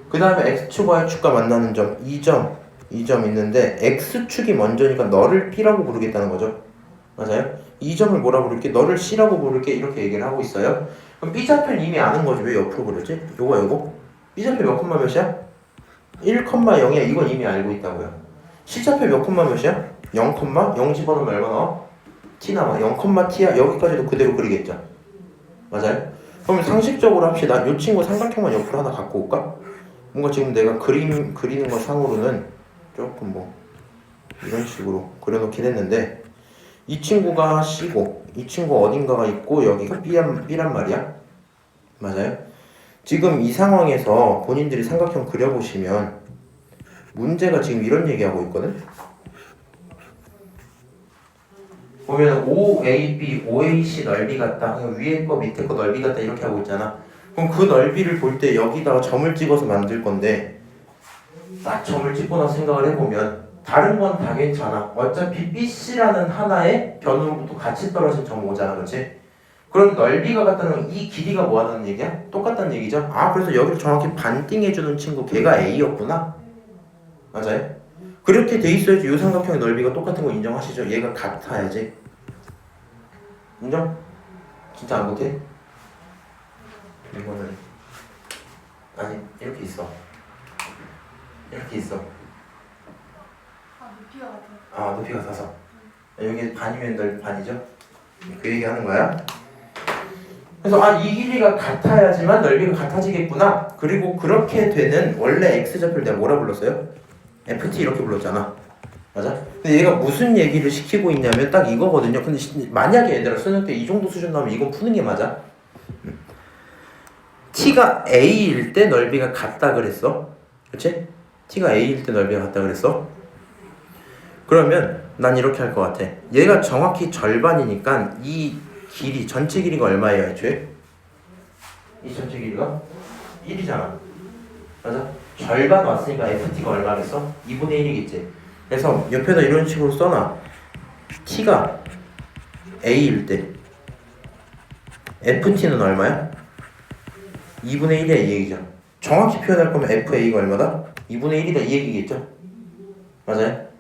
그 다음에 x축 y축과 만나는 점 2점 있는데 x축이 먼저니까 너를 p라고 부르겠다는 거죠. 맞아요? 이 점을 뭐라 부를게? 너를 C라고 부를게. 이렇게 얘기를 하고 있어요. 그럼 B좌표는 이미 아는 거지. 왜 옆으로 그러지? 요거 B좌표 몇 콤마 몇이야? 1,0이야. 이건 이미 알고 있다고요. C좌표 몇 콤마 몇이야? 0, 0 집어넣으면 얼마 나와? T 나와. 0,T야. 여기까지도 그대로 그리겠죠. 맞아요? 그럼 상식적으로 합시다. 요 친구 삼각형만 옆으로 하나 갖고 올까? 뭔가 지금 내가 그리는 거 상으로는 조금 뭐 이런 식으로 그려놓긴 했는데 이 친구가 C고 이 친구 어딘가가 있고 여기가 B란 말이야. 맞아요? 지금 이 상황에서 본인들이 삼각형 그려보시면 문제가 지금 이런 얘기하고 있거든. 보면 OAB, OAC 넓이 같다. 위에 거 밑에 거 넓이 같다 이렇게 하고 있잖아. 그럼 그 넓이를 볼 때 여기다가 점을 찍어서 만들 건데 딱 점을 찍고 나서 생각을 해보면 다른 건 다 괜찮아. 어차피 BC라는 하나의 변으로부터 같이 떨어진 점 오잖아. 그렇지? 그럼 넓이가 같다는 이 길이가 뭐 하는 얘기야? 똑같다는 얘기죠? 그래서 여기를 정확히 반띵해주는 친구 걔가 A였구나? 맞아요? 그렇게 돼 있어야지 이 삼각형의 넓이가 똑같은 거 인정하시죠? 얘가 같아야지. 인정? 진짜 안 못해? 이거는 아니 이렇게 있어. 이렇게 있어. 높이가 같아. 높이가 같아서 여기 반이면 반이죠? 그 얘기 하는 거야. 그래서 이 길이가 같아야지만 넓이가 같아지겠구나. 그리고 그렇게 되는 원래 x좌표를 내가 뭐라 불렀어요? ft 이렇게 불렀잖아. 맞아? 근데 얘가 무슨 얘기를 시키고 있냐면 딱 이거거든요. 근데 만약에 얘들아 수능 때 이 정도 수준 나오면 이건 푸는 게 맞아. t가 a일 때 넓이가 같다 그랬어. 그렇지? t가 a일 때 넓이가 같다 그랬어. 그러면 난 이렇게 할 것 같아. 얘가 정확히 절반이니까 이 길이 전체 길이가 얼마예요 애초에? 이 전체 길이가 1이잖아. 맞아? 절반 왔으니까 ft가 얼마겠어? 2분의 1이겠지. 그래서 옆에다 이런 식으로 써놔. t가 a일 때 ft는 얼마야? 2분의 1이야 이 얘기죠. 정확히 표현할 거면 fa가 얼마다? 2분의 1이다 이 얘기겠죠? 맞아요?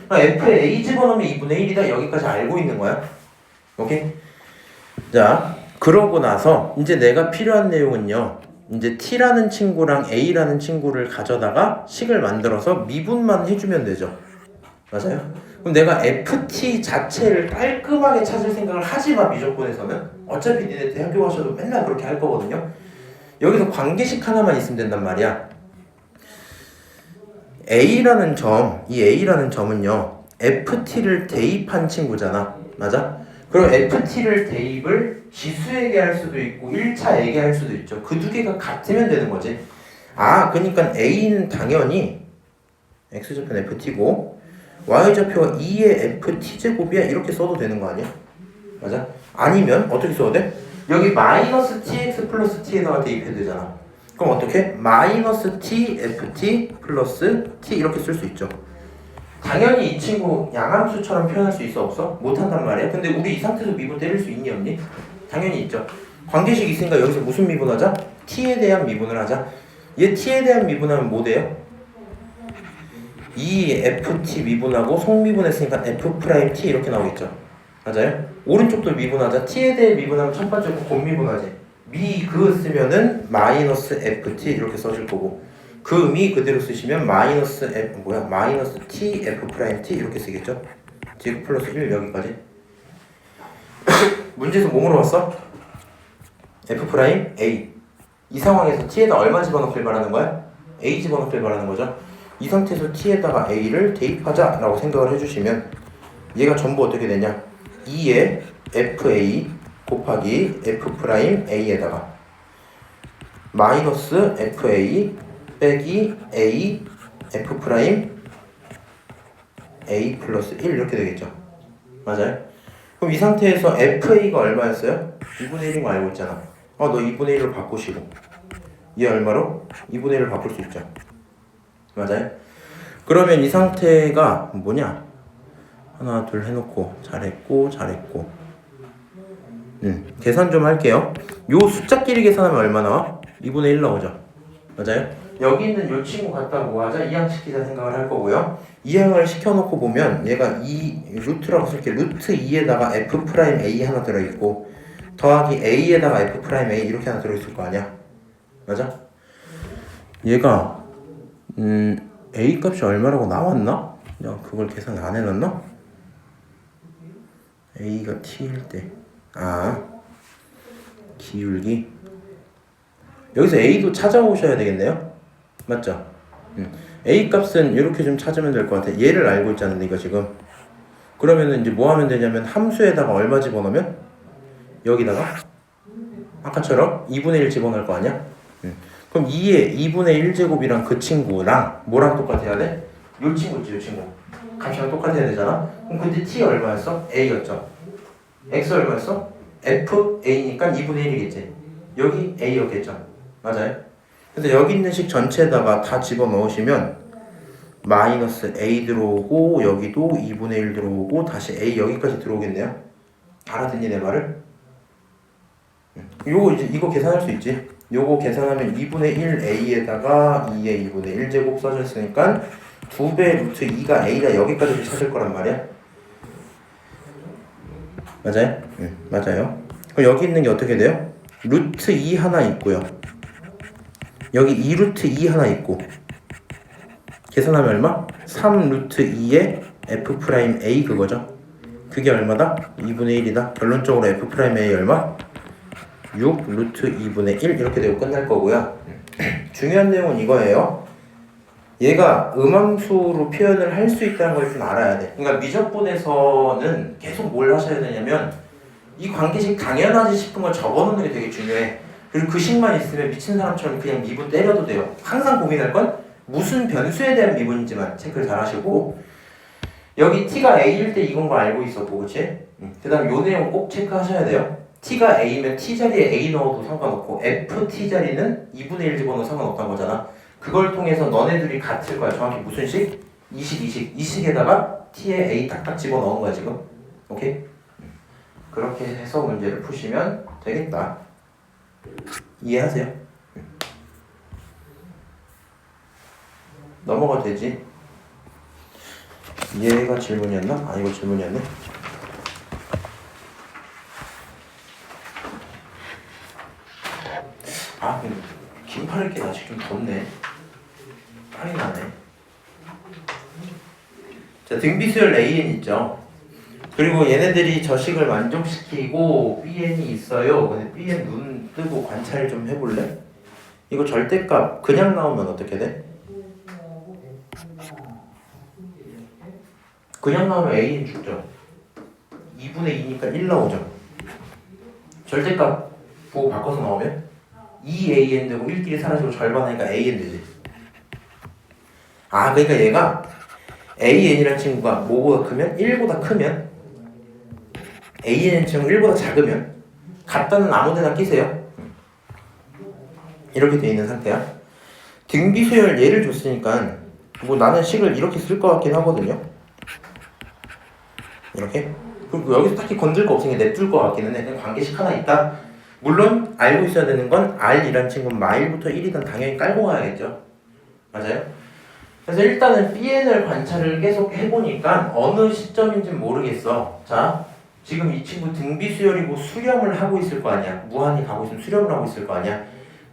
f에 a 집어넣으면 2분의 1이다 여기까지 알고 있는 거야. 오케이? 자, 그러고 나서 이제 내가 필요한 내용은요. 이제 t라는 친구랑 a라는 친구를 가져다가 식을 만들어서 미분만 해주면 되죠. 맞아요? 그럼 내가 FT 자체를 깔끔하게 찾을 생각을 하지 마, 미적분에서는. 어차피 니네 대학교 가셔도 맨날 그렇게 할 거거든요. 여기서 관계식 하나만 있으면 된단 말이야. A라는 점, 이 A라는 점은요, FT를 대입한 친구잖아. 맞아? 그럼 FT를 대입을 지수에게 할 수도 있고 1차에게 할 수도 있죠. 그 두 개가 같으면 되는 거지. 아, 그러니까 A는 당연히 X좌표는 FT고 Y좌표가 2의 FT제곱이야 이렇게 써도 되는 거 아니야? 맞아? 아니면 어떻게 써도 돼? 여기 마이너스 TX 플러스 T에다가 대입해도 되잖아. 그럼 어떻게? 마이너스 T FT 플러스 T 이렇게 쓸 수 있죠. 당연히 이 친구 양함수처럼 표현할 수 있어 없어? 못한단 말이야. 근데 우리 이 상태에서 미분 때릴 수 있니 없니? 당연히 있죠. 관계식 있으니까 여기서 무슨 미분하자? T에 대한 미분을 하자. 얘 T에 대한 미분하면 뭐 돼요? 이 FT 미분하고 속미분했으니까 F'T 이렇게 나오겠죠. 맞아요? 오른쪽도 미분하자. T에 대해 미분하면 첫 번째 거 곱미분하지. 그 쓰면은 마이너스 FT 이렇게 써줄 거고 그 미 그대로 쓰시면 마이너스 T F'T 이렇게 쓰겠죠. 제곱 플러스 1 여기까지. 문제에서 뭐 물어봤어? F'A. 이 상황에서 T에다 얼마 집어넣길 바라는 거야? A 집어넣길 바라는 거죠. 이 상태에서 T에다가 A를 대입하자라고 생각을 해주시면 얘가 전부 어떻게 되냐? 2의 FA 곱하기 F'A에다가 마이너스 FA 빼기 A F'A 플러스 1 이렇게 되겠죠. 맞아요? 그럼 이 상태에서 FA가 얼마였어요? 2분의 1인 거 알고 있잖아. 너 2분의 1로 바꾸시고 얘 얼마로? 2분의 1로 바꿀 수 있죠. 맞아요? 그러면 이 상태가 뭐냐? 하나 둘 해놓고 잘했고 계산 좀 할게요. 요 숫자끼리 계산하면 얼마 나와? 2분의 1 나오죠. 맞아요? 여기 있는 요 친구 갖다 뭐 하자? 이항시키자 생각을 할 거고요. 이항을 시켜놓고 보면 얘가 루트라고 쓸게. 루트 2에다가 F'A 하나 들어있고 더하기 A에다가 F'A 이렇게 하나 들어있을 거 아니야. 맞아? 얘가 A 값이 얼마라고 나왔나? 야, 그걸 계산 안 해놨나? A가 T일 때 기울기 여기서 A도 찾아오셔야 되겠네요. 맞죠? A 값은 이렇게 좀 찾으면 될 것 같아. 얘를 알고 있잖아 이거 지금. 그러면은 이제 뭐 하면 되냐면 함수에다가 얼마 집어넣으면 여기다가 아까처럼 2분의 1 집어넣을 거 아니야? 그럼 2분의 1제곱이랑 그 친구랑 뭐랑 똑같아야 돼? 요 친구 있지, 요 친구. 값이랑 똑같아야 되잖아? 그럼 그때 T 얼마였어? A였죠. X 얼마였어? FA니까 2분의 1이겠지. 여기 A였겠죠. 맞아요? 그래서 여기 있는 식 전체에다가 다 집어넣으시면 마이너스 A 들어오고 여기도 2분의 1 들어오고 다시 A 여기까지 들어오겠네요. 알아듣니 내 말을? 요거 이제 이거 계산할 수 있지. 요거 계산하면 2분의 1 A에다가 2의 2분의 1제곱 써졌으니까 2배 루트 2가 A다 여기까지 찾을 거란 말이야. 맞아요? 맞아요. 그럼 여기 있는 게 어떻게 돼요? 루트 2 하나 있고요. 여기 2루트 2 하나 있고 계산하면 얼마? 3 루트 2의 F'A 그거죠. 그게 얼마다? 2분의 1이다. 결론적으로 F'A 얼마? 6 루트 2분의 1 이렇게 되고 끝날 거고요. 중요한 내용은 이거예요. 얘가 음함수로 표현을 할 수 있다는 걸 좀 알아야 돼. 그러니까 미적분에서는 계속 뭘 하셔야 되냐면 이 관계식 당연하지 싶은 걸 적어놓는 게 되게 중요해. 그리고 그 식만 있으면 미친 사람처럼 그냥 미분 때려도 돼요. 항상 고민할 건 무슨 변수에 대한 미분인지만 체크를 잘 하시고 여기 t가 a일 때 이건 거 알고 있었고 그치? 그 다음 요 내용 꼭 체크하셔야 돼요. t가 a면 t 자리에 a 넣어도 상관없고 ft 자리는 2분의 1 집어넣어도 상관없다는 거잖아. 그걸 통해서 너네들이 같을 거야. 정확히 무슨 식? 이 식에다가 t에 a 딱딱 집어넣은 거야 지금. 오케이? 그렇게 해서 문제를 푸시면 되겠다. 이해하세요? 넘어가도 되지? 얘가 질문이었나? 이거 질문이었네. 근데 긴팔 입기 아직 좀 덥네. 빨리 나네. 자, 등비수열 AN 있죠. 그리고 얘네들이 저식을 만족시키고 BN이 있어요. 근데 BN 눈 뜨고 관찰 좀 해볼래? 이거 절대값 그냥 나오면 어떻게 돼? 그냥 나오면 AN 죽죠. 2분의 2니까 1 나오죠. 절대값 보고 바꿔서 나오면 2AN 되고 1끼리 사라지고 절반하니까 AN 되지. 아, 그러니까 얘가 AN이라는 친구가 뭐보다 크면 1보다 크면 AN의 친구 1보다 작으면 같다는 아무데나 끼세요. 이렇게 돼 있는 상태야. 등비수열 예를 줬으니까 뭐 나는 식을 이렇게 쓸 것 같긴 하거든요. 이렇게. 그리고 여기서 딱히 건들 거 없으니까 냅둘 것 같기는 해. 그냥 관계식 하나 있다. 물론 알고 있어야 되는 건 R이란 친구는 마일부터 1이든 당연히 깔고 가야겠죠. 맞아요? 그래서 일단은 BN을 관찰을 계속 해보니까 어느 시점인지는 모르겠어. 자, 지금 이 친구 등비수열이고 수렴을 하고 있을 거 아니야. 무한히 가고 있으면 수렴을 하고 있을 거 아니야.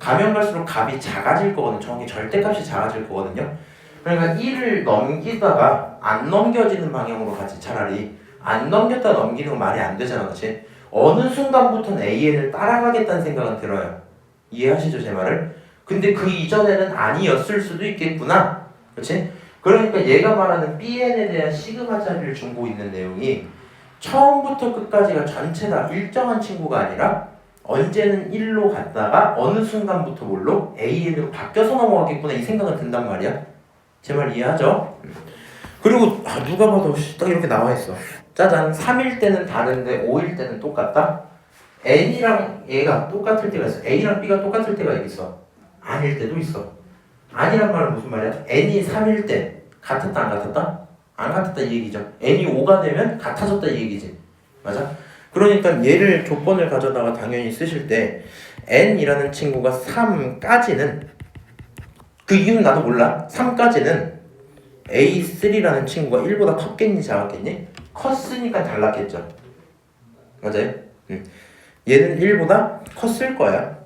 가면 갈수록 값이 작아질 거거든. 정확히 절대값이 작아질 거거든요. 그러니까 1을 넘기다가 안 넘겨지는 방향으로 가지. 차라리 안 넘겼다 넘기는 건 말이 안 되잖아. 그렇지? 어느 순간부터는 AN을 따라가겠다는 생각은 들어요. 이해하시죠 제 말을? 근데 그 이전에는 아니었을 수도 있겠구나. 그렇지? 그러니까 얘가 말하는 BN에 대한 시그마 자리를 주고 있는 내용이 처음부터 끝까지가 전체 다 일정한 친구가 아니라 언제는 1로 갔다가 어느 순간부터 뭘로? AN으로 바뀌어서 넘어갔겠구나 이 생각은 든단 말이야. 제 말 이해하죠? 그리고 누가 봐도 딱 이렇게 나와 있어. 짜잔, 3일 때는 다른데 5일 때는 똑같다? N이랑 얘가 똑같을 때가 있어. A랑 B가 똑같을 때가 있어. 아닐 때도 있어. 아니란 말은 무슨 말이야? N이 3일 때 같았다 안 같았다? 안 같았다 이 얘기죠. N이 5가 되면 같아졌다 이 얘기지. 맞아? 그러니까 얘를 조건을 가져다가 당연히 쓰실 때 N이라는 친구가 3까지는 그 이유는 나도 몰라. 3까지는 A3라는 친구가 1보다 컸겠니 작았겠니? 컸으니까 달랐겠죠. 맞아요? 얘는 1보다 컸을 거야.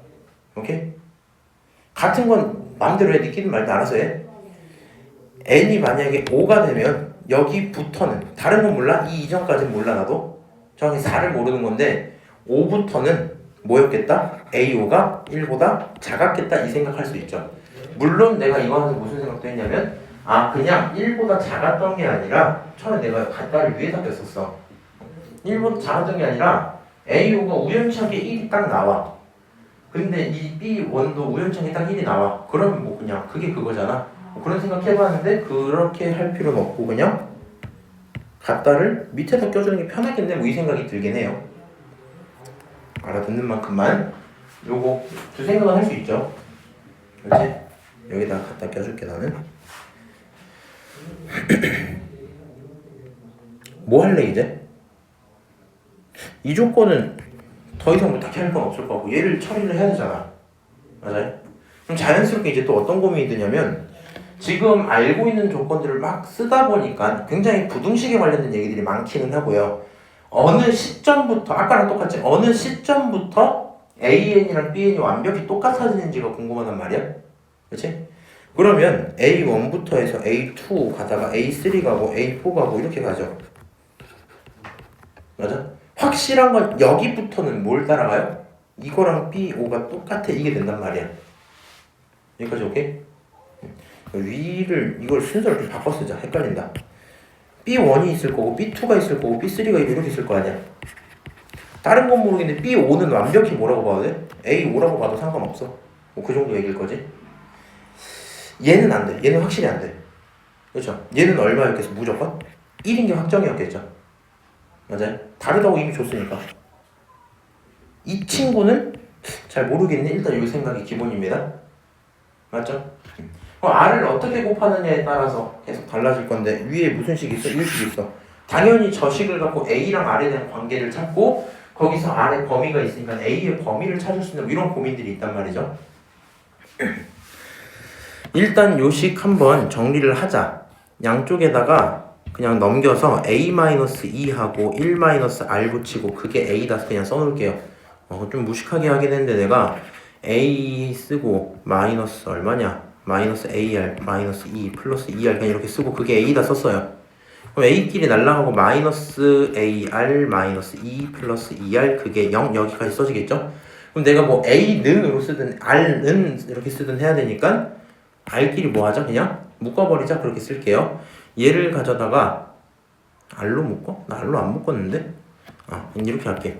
오케이? 같은 건 마음대로 해. 느끼든 말든 알아서 해. n이 만약에 5가 되면 여기부터는 다른 건 몰라? 이 이전까지는 몰라 나도. 정확히 4를 모르는 건데 5부터는 뭐였겠다? A5가 1보다 작았겠다 이 생각할 수 있죠. 물론 내가 이거 하면서 무슨 생각도 했냐면 그냥 1보다 작았던 게 아니라 처음에 내가 갖다를 위에다 꼈었어. 1보다 작았던 게 아니라 A5가 우연찮게 1이 딱 나와. 근데 이 B1도 우연찮게 딱 1이 나와. 그러면 뭐 그냥 그게 그거잖아. 뭐 그런 생각 해봤는데 그렇게 할 필요는 없고 그냥 갖다를 밑에다 껴주는 게 편하겠네 뭐 이 생각이 들긴 해요. 알아듣는 만큼만 요거 두 생각은 할 수 있죠. 그렇지? 여기다가 갖다 껴줄게 나는. 뭐 할래 이제? 이 조건은 더 이상 뭐 딱히 할 건 없을 것 같고 얘를 처리를 해야 되잖아. 맞아요? 그럼 자연스럽게 이제 또 어떤 고민이 드냐면 지금 알고 있는 조건들을 막 쓰다 보니까 굉장히 부등식에 관련된 얘기들이 많기는 하고요. 어느 시점부터 아까랑 똑같지? 어느 시점부터 AN이랑 BN이 완벽히 똑같아지는지가 궁금하단 말이야. 그렇지? 그러면 A1부터 해서 A2 가다가 A3 가고 A4 가고 이렇게 가죠. 맞아? 확실한 건 여기부터는 뭘 따라가요? 이거랑 B5가 똑같아 이게 된단 말이야. 여기까지 오케이? 위를 이걸 순서를 좀 바꿔 쓰자. 헷갈린다. B1이 있을 거고 B2가 있을 거고 B3가 이렇게 있을 거 아니야. 다른 건 모르겠는데 B5는 완벽히 뭐라고 봐도 돼? A5라고 봐도 상관없어. 뭐 그 정도 얘기일 거지. 얘는 안 돼. 얘는 확실히 안 돼. 그렇죠? 얘는 얼마였겠어? 무조건 1인 게 확정이었겠죠. 맞아요? 다르다고 이미 줬으니까. 이 친구는 잘 모르겠네. 일단 이 생각이 기본입니다. 맞죠? R을 어떻게 곱하느냐에 따라서 계속 달라질 건데 위에 무슨 식 있어? 이 식 있어. 당연히 저 식을 갖고 A랑 R에 대한 관계를 찾고 거기서 R의 범위가 있으니까 A의 범위를 찾을 수 있는 이런 고민들이 있단 말이죠. 일단 요 식 한번 정리를 하자. 양쪽에다가 그냥 넘겨서 A-2하고 1-R 붙이고 그게 A다 그냥 써놓을게요. 좀 무식하게 하긴 했는데 내가 A 쓰고 마이너스 얼마냐? 마이너스 AR 마이너스 2 플러스 2R 그냥 이렇게 쓰고 그게 A다 썼어요. 그럼 A끼리 날라가고 마이너스 AR 마이너스 E 플러스 ER 그게 0 여기까지 써지겠죠? 그럼 내가 뭐 A는으로 쓰든 R는 이렇게 쓰든 해야 되니까 R끼리 뭐 하자? 그냥 묶어버리자. 그렇게 쓸게요. 얘를 가져다가 R로 묶어? 나 R로 안 묶었는데? 이렇게 할게.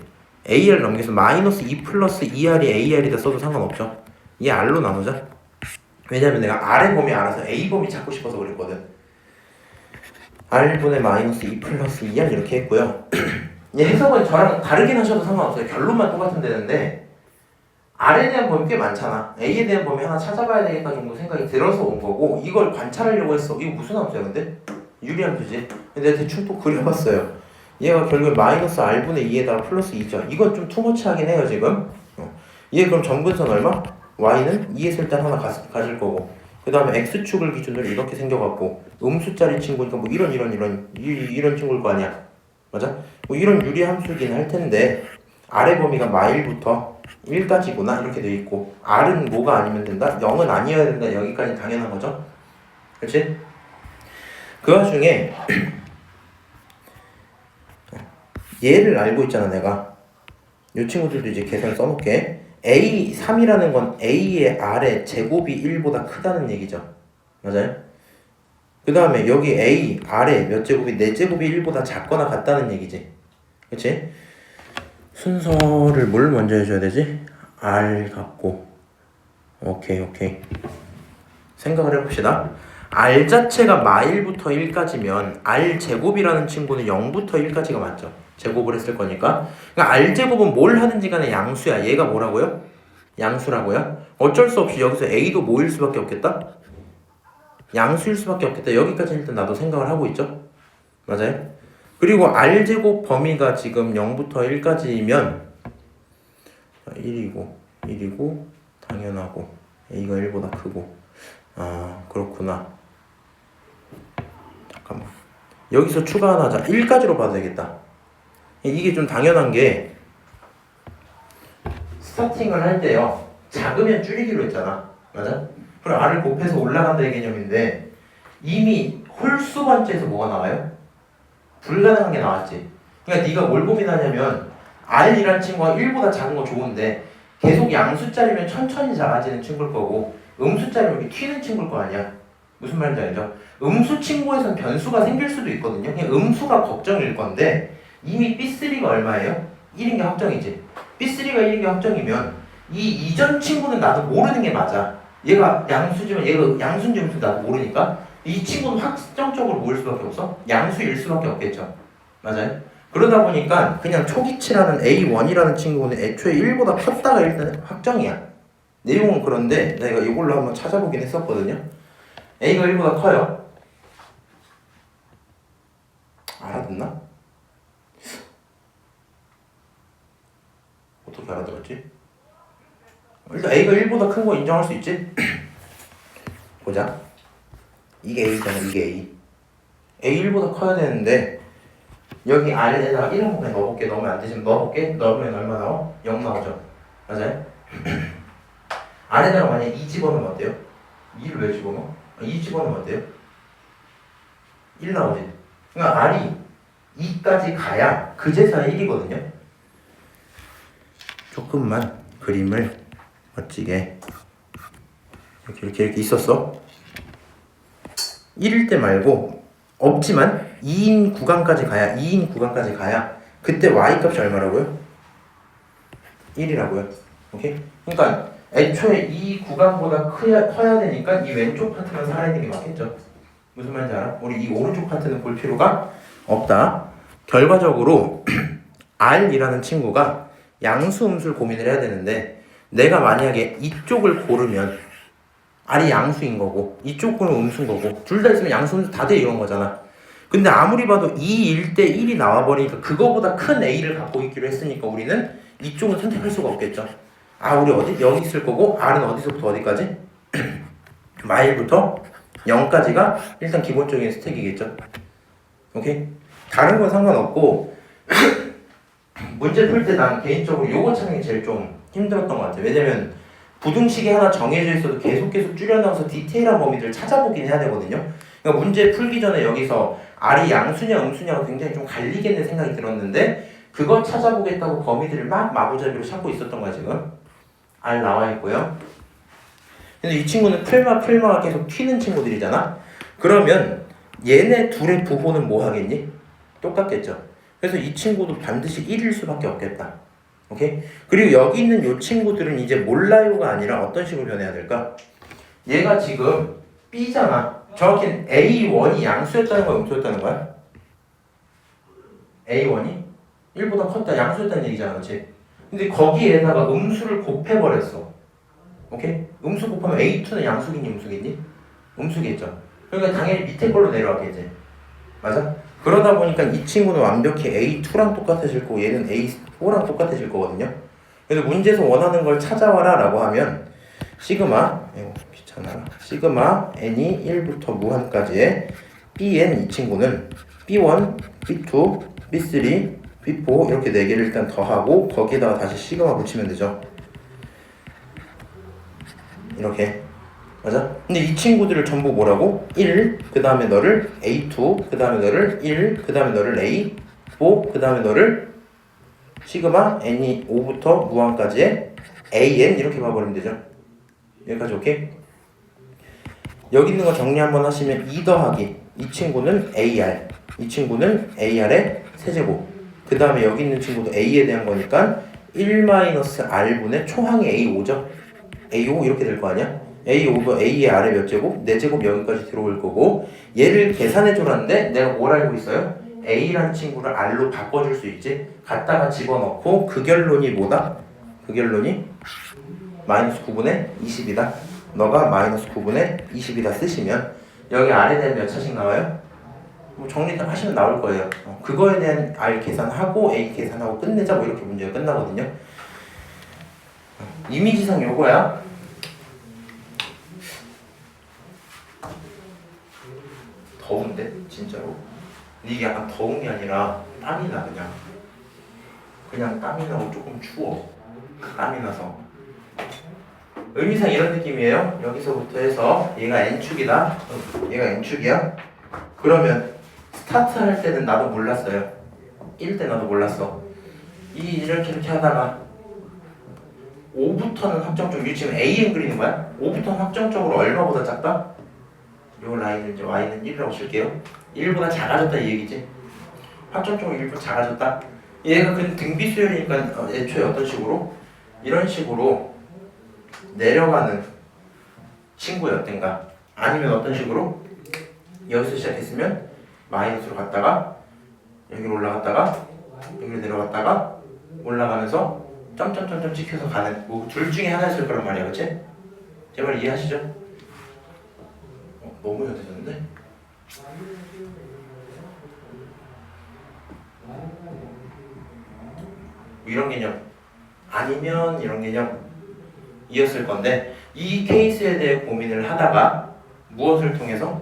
AR 넘겨서 마이너스 E 플러스 ER이 AR이다 써도 상관없죠. 얘 R로 나누자. 왜냐면 내가 R의 범위 알아서 A 범위 찾고 싶어서 그랬거든. R분의 마이너스 E 플러스 ER 이렇게 했고요. 이 해석은 저랑 다르긴 하셔도 상관없어요. 결론만 똑같은 데는데 R에 대한 범위 꽤 많잖아. A에 대한 범위 하나 찾아봐야 되겠다 정도 생각이 들어서 온 거고 이걸 관찰하려고 했어. 이거 무슨 함수야 근데? 유리함수지. 근데 대충 또 그려봤어요. 얘가 결국에 마이너스 R분의 2에다가 플러스 2죠. 이건 좀 투머치하긴 해요 지금. 얘 그럼 정분선 얼마? Y는 2에서 일단 하나 가질 거고 그 다음에 X축을 기준으로 이렇게 생겨갖고 음수짜리 친구니까 뭐 이런 친구일 거 아니야. 맞아? 뭐 이런 유리함수긴 할 텐데 R의 범위가 마일부터 1까지구나 이렇게 돼 있고 R은 뭐가 아니면 된다? 0은 아니어야 된다. 여기까지 당연한 거죠. 그렇지? 그 와중에 얘를 알고 있잖아 내가. 이 친구들도 이제 계산 써놓게. A3이라는 건 A의 R의 제곱이 1보다 크다는 얘기죠. 맞아요? 그 다음에 여기 A, R의 몇 제곱이 4제곱이 1보다 작거나 같다는 얘기지. 그치? 순서를 뭘 먼저 해줘야 되지? R 갖고 오케이 생각을 해봅시다. R 자체가 마일부터 1까지면 R 제곱이라는 친구는 0부터 1까지가 맞죠. 제곱을 했을 거니까. 그러니까 R 제곱은 뭘 하든지 간에 양수야. 얘가 뭐라고요? 양수라고요? 어쩔 수 없이 여기서 A도 뭐일 수밖에 없겠다? 양수일 수밖에 없겠다. 여기까지 일단 나도 생각을 하고 있죠. 맞아요? 그리고 R 제곱 범위가 지금 0부터 1까지면 1이고 당연하고 A가 1보다 크고 그렇구나. 잠깐만. 여기서 추가 하나 하자. 1까지로 봐도 되겠다. 이게 좀 당연한 게 스타팅을 할 때요. 작으면 줄이기로 했잖아. 맞아? 그럼 R을 곱해서 올라간다는 개념인데 이미 홀수 번째에서 뭐가 나와요? 불가능한 게 나왔지. 그러니까 네가 뭘 고민하냐면 R이란 친구가 1보다 작은 거 좋은데 계속 양수짜리면 천천히 작아지는 친구일 거고 음수짜리면 이렇게 튀는 친구일 거 아니야. 무슨 말인지 알죠? 음수 친구에선 변수가 생길 수도 있거든요. 그냥 음수가 걱정일 건데 이미 B3가 얼마예요? 1인 게 확정이지. B3가 1인 게 확정이면 이 이전 친구는 나도 모르는 게 맞아. 얘가 양수지만 얘가 양수인지 음수인지 나도 모르니까 이 친구는 확정적으로 모일 수밖에 없어? 양수일 수밖에 없겠죠. 맞아요? 그러다 보니까 그냥 초기치라는 A1이라는 친구는 애초에 1보다 컸다가 일단 확정이야. 내용은 그런데 내가 이걸로 한번 찾아보긴 했었거든요. A가 1보다 커요. 알아듣나? 어떻게 알아들었지? 일단 A가 1보다 큰 거 인정할 수 있지? 보자. 이게 A잖아. 이게 A. A 1보다 커야 되는데 여기 R에다가 1은 그냥 넣어볼게. 넣으면 안 되지만 넣어볼게. 넣으면 얼마 나와? 0 나오죠. 맞아요? R에다가 만약 2 집어넣으면 어때요? 2를 왜 집어넣어? 2 집어넣으면 어때요? 1 나오지. 그러니까 R이 2까지 가야 그제서야 1이거든요. 조금만 그림을 멋지게 이렇게 있었어. 1일 때 말고 없지만 2인 구간까지 가야 그때 y 값이 얼마라고요? 1이라고요. 오케이? 그러니까 애초에 이 구간보다 커야 되니까 이 왼쪽 파트만 살아있는 게 맞겠죠. 무슨 말인지 알아? 우리 이 오른쪽 파트는 볼 필요가 없다. 결과적으로 R이라는 친구가 양수 음수를 고민을 해야 되는데 내가 만약에 이쪽을 고르면 R이 양수인 거고 이쪽은 음수인 거고 둘 다 있으면 양수 음수 다 돼 이런 거잖아. 근데 아무리 봐도 2일 때 1이 나와버리니까 그거보다 큰 A를 갖고 있기로 했으니까 우리는 이쪽은 선택할 수가 없겠죠. 우리 어디? 여기 있을 거고 R은 어디서부터 어디까지? 마일부터 0까지가 일단 기본적인 스택이겠죠. 오케이? 다른 건 상관없고 문제 풀 때 난 개인적으로 요거 찾는 게 제일 좀 힘들었던 것 같아요. 왜냐면 부등식이 하나 정해져 있어도 계속 줄여나가서 디테일한 범위들을 찾아보긴 해야 되거든요. 그러니까 그러니까 문제 풀기 전에 여기서 R이 양수냐 음수냐가 굉장히 좀 갈리겠는 생각이 들었는데 그걸 찾아보겠다고 범위들을 막 마구잡이로 찾고 있었던 거야 지금. R 나와 있고요. 근데 이 친구는 풀마가 계속 튀는 친구들이잖아. 그러면 얘네 둘의 부호는 뭐 하겠니? 똑같겠죠. 그래서 이 친구도 반드시 1일 수밖에 없겠다. 오케이? 그리고 여기 있는 이 친구들은 이제 몰라요가 아니라 어떤 식으로 변해야 될까? 얘가 지금 B잖아. 정확히는 A1이 양수였다는 거야, 음수였다는 거야? A1이 1보다 컸다, 양수였다는 얘기잖아, 그렇지? 근데 거기에다가 음수를 곱해버렸어. 오케이? 음수 곱하면 A2는 양수겠니, 음수겠니? 음수겠죠. 그러니까 당연히 밑에 걸로 내려왔겠지. 맞아? 그러다 보니까 이 친구는 완벽히 A2랑 똑같아질 거고 얘는 A4랑 똑같아질 거거든요. 그래서 문제에서 원하는 걸 찾아와라 라고 하면 시그마, 이거 귀찮아, 시그마 n이 1부터 무한까지의 bn 이 친구는 b1, b2, b3, b4 이렇게 4개를 일단 더하고 거기에다가 다시 시그마 붙이면 되죠. 이렇게. 맞아? 근데 이 친구들을 전부 뭐라고? 1, 그 다음에 너를 A2, 그 다음에 너를 1, 그 다음에 너를 A4, 그 다음에 너를 시그마 n이 5부터 무한까지의 an 이렇게 봐버리면 되죠. 여기까지 오케이? 여기 있는 거 정리 한번 하시면 2 더하기 이 친구는 AR, 이 친구는 AR의 세제곱, 그 다음에 여기 있는 친구도 A에 대한 거니까 1-R분의 초항이 A5죠. A5 이렇게 될 거 아니야? A5도 A의 R의 몇 제곱? 4제곱 여기까지 들어올 거고 얘를 계산해 주라는데 내가 뭘 알고 있어요? A라는 친구를 R로 바꿔줄 수 있지? 갖다가 집어넣고 그 결론이 뭐다? 그 결론이 마이너스 9분의 20이다. 너가 마이너스 9분의 20이다 쓰시면 여기 R에 대한 몇 차씩 나와요? 뭐 정리 하시면 나올 거예요. 그거에 대한 R 계산하고 A 계산하고 끝내자 뭐 이렇게 문제가 끝나거든요. 이미지상 요거야. 더운데 진짜로. 근데 이게 약간 더운 게 아니라 땀이 나 그냥 땀이 나고 조금 추워. 땀이 나서. 의미상 이런 느낌이에요. 여기서부터 해서 얘가 N축이다. 얘가 N축이야. 그러면 스타트 할 때는 나도 몰랐어요. 1 때 나도 몰랐어. 이렇게 하다가 5부터는 확정적으로 지금 AN 그리는 거야? 5부터는 확정적으로 얼마보다 작다? 요 라인은 이제 Y는 1이라고 칠게요. 1보다 작아졌다 이 얘기지. 확정적으로 1보다 작아졌다. 얘가 그 등비수열이니까 애초에 어떤 식으로? 이런 식으로 내려가는 친구였던가 아니면 어떤 식으로 여기서 시작했으면 마이너스로 갔다가 여기로 올라갔다가 여기로 내려갔다가 올라가면서 점점점점 찍혀서 가는 뭐 둘 중에 하나였을 거란 말이야, 그치? 제 말 이해하시죠? 너무 연해졌는데? 이런 개념 아니면 이런 개념 이었을 건데 이 케이스에 대해 고민을 하다가 무엇을 통해서?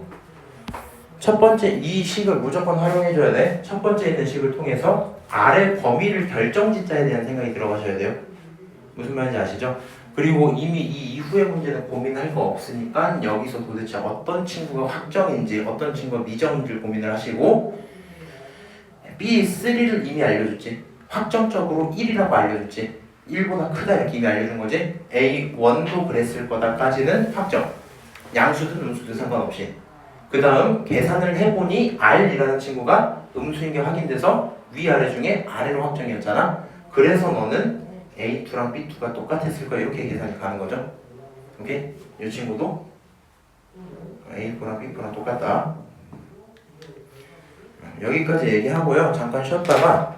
첫 번째 이 식을 무조건 활용해줘야 돼. 첫 번째 있는 식을 통해서 R의 범위를 결정짓자에 대한 생각이 들어가셔야 돼요. 무슨 말인지 아시죠? 그리고 이미 이 이후의 문제는 고민할 거 없으니까 여기서 도대체 어떤 친구가 확정인지 어떤 친구가 미정인지를 고민을 하시고 B3를 이미 알려줬지. 확정적으로 1이라고 알려줬지. 1보다 크다 이렇게 이미 알려준 거지. A1도 그랬을 거다까지는 확정. 양수든 음수든 상관없이. 그 다음 계산을 해보니 R이라는 친구가 음수인 게 확인돼서 위아래 중에 아래로 확정이었잖아. 그래서 너는 A2랑 B2가 똑같았을 거야. 이렇게 계산이 가는 거죠. 오케이? 이 친구도 A4랑 B4랑 똑같다. 여기까지 얘기하고요. 잠깐 쉬었다가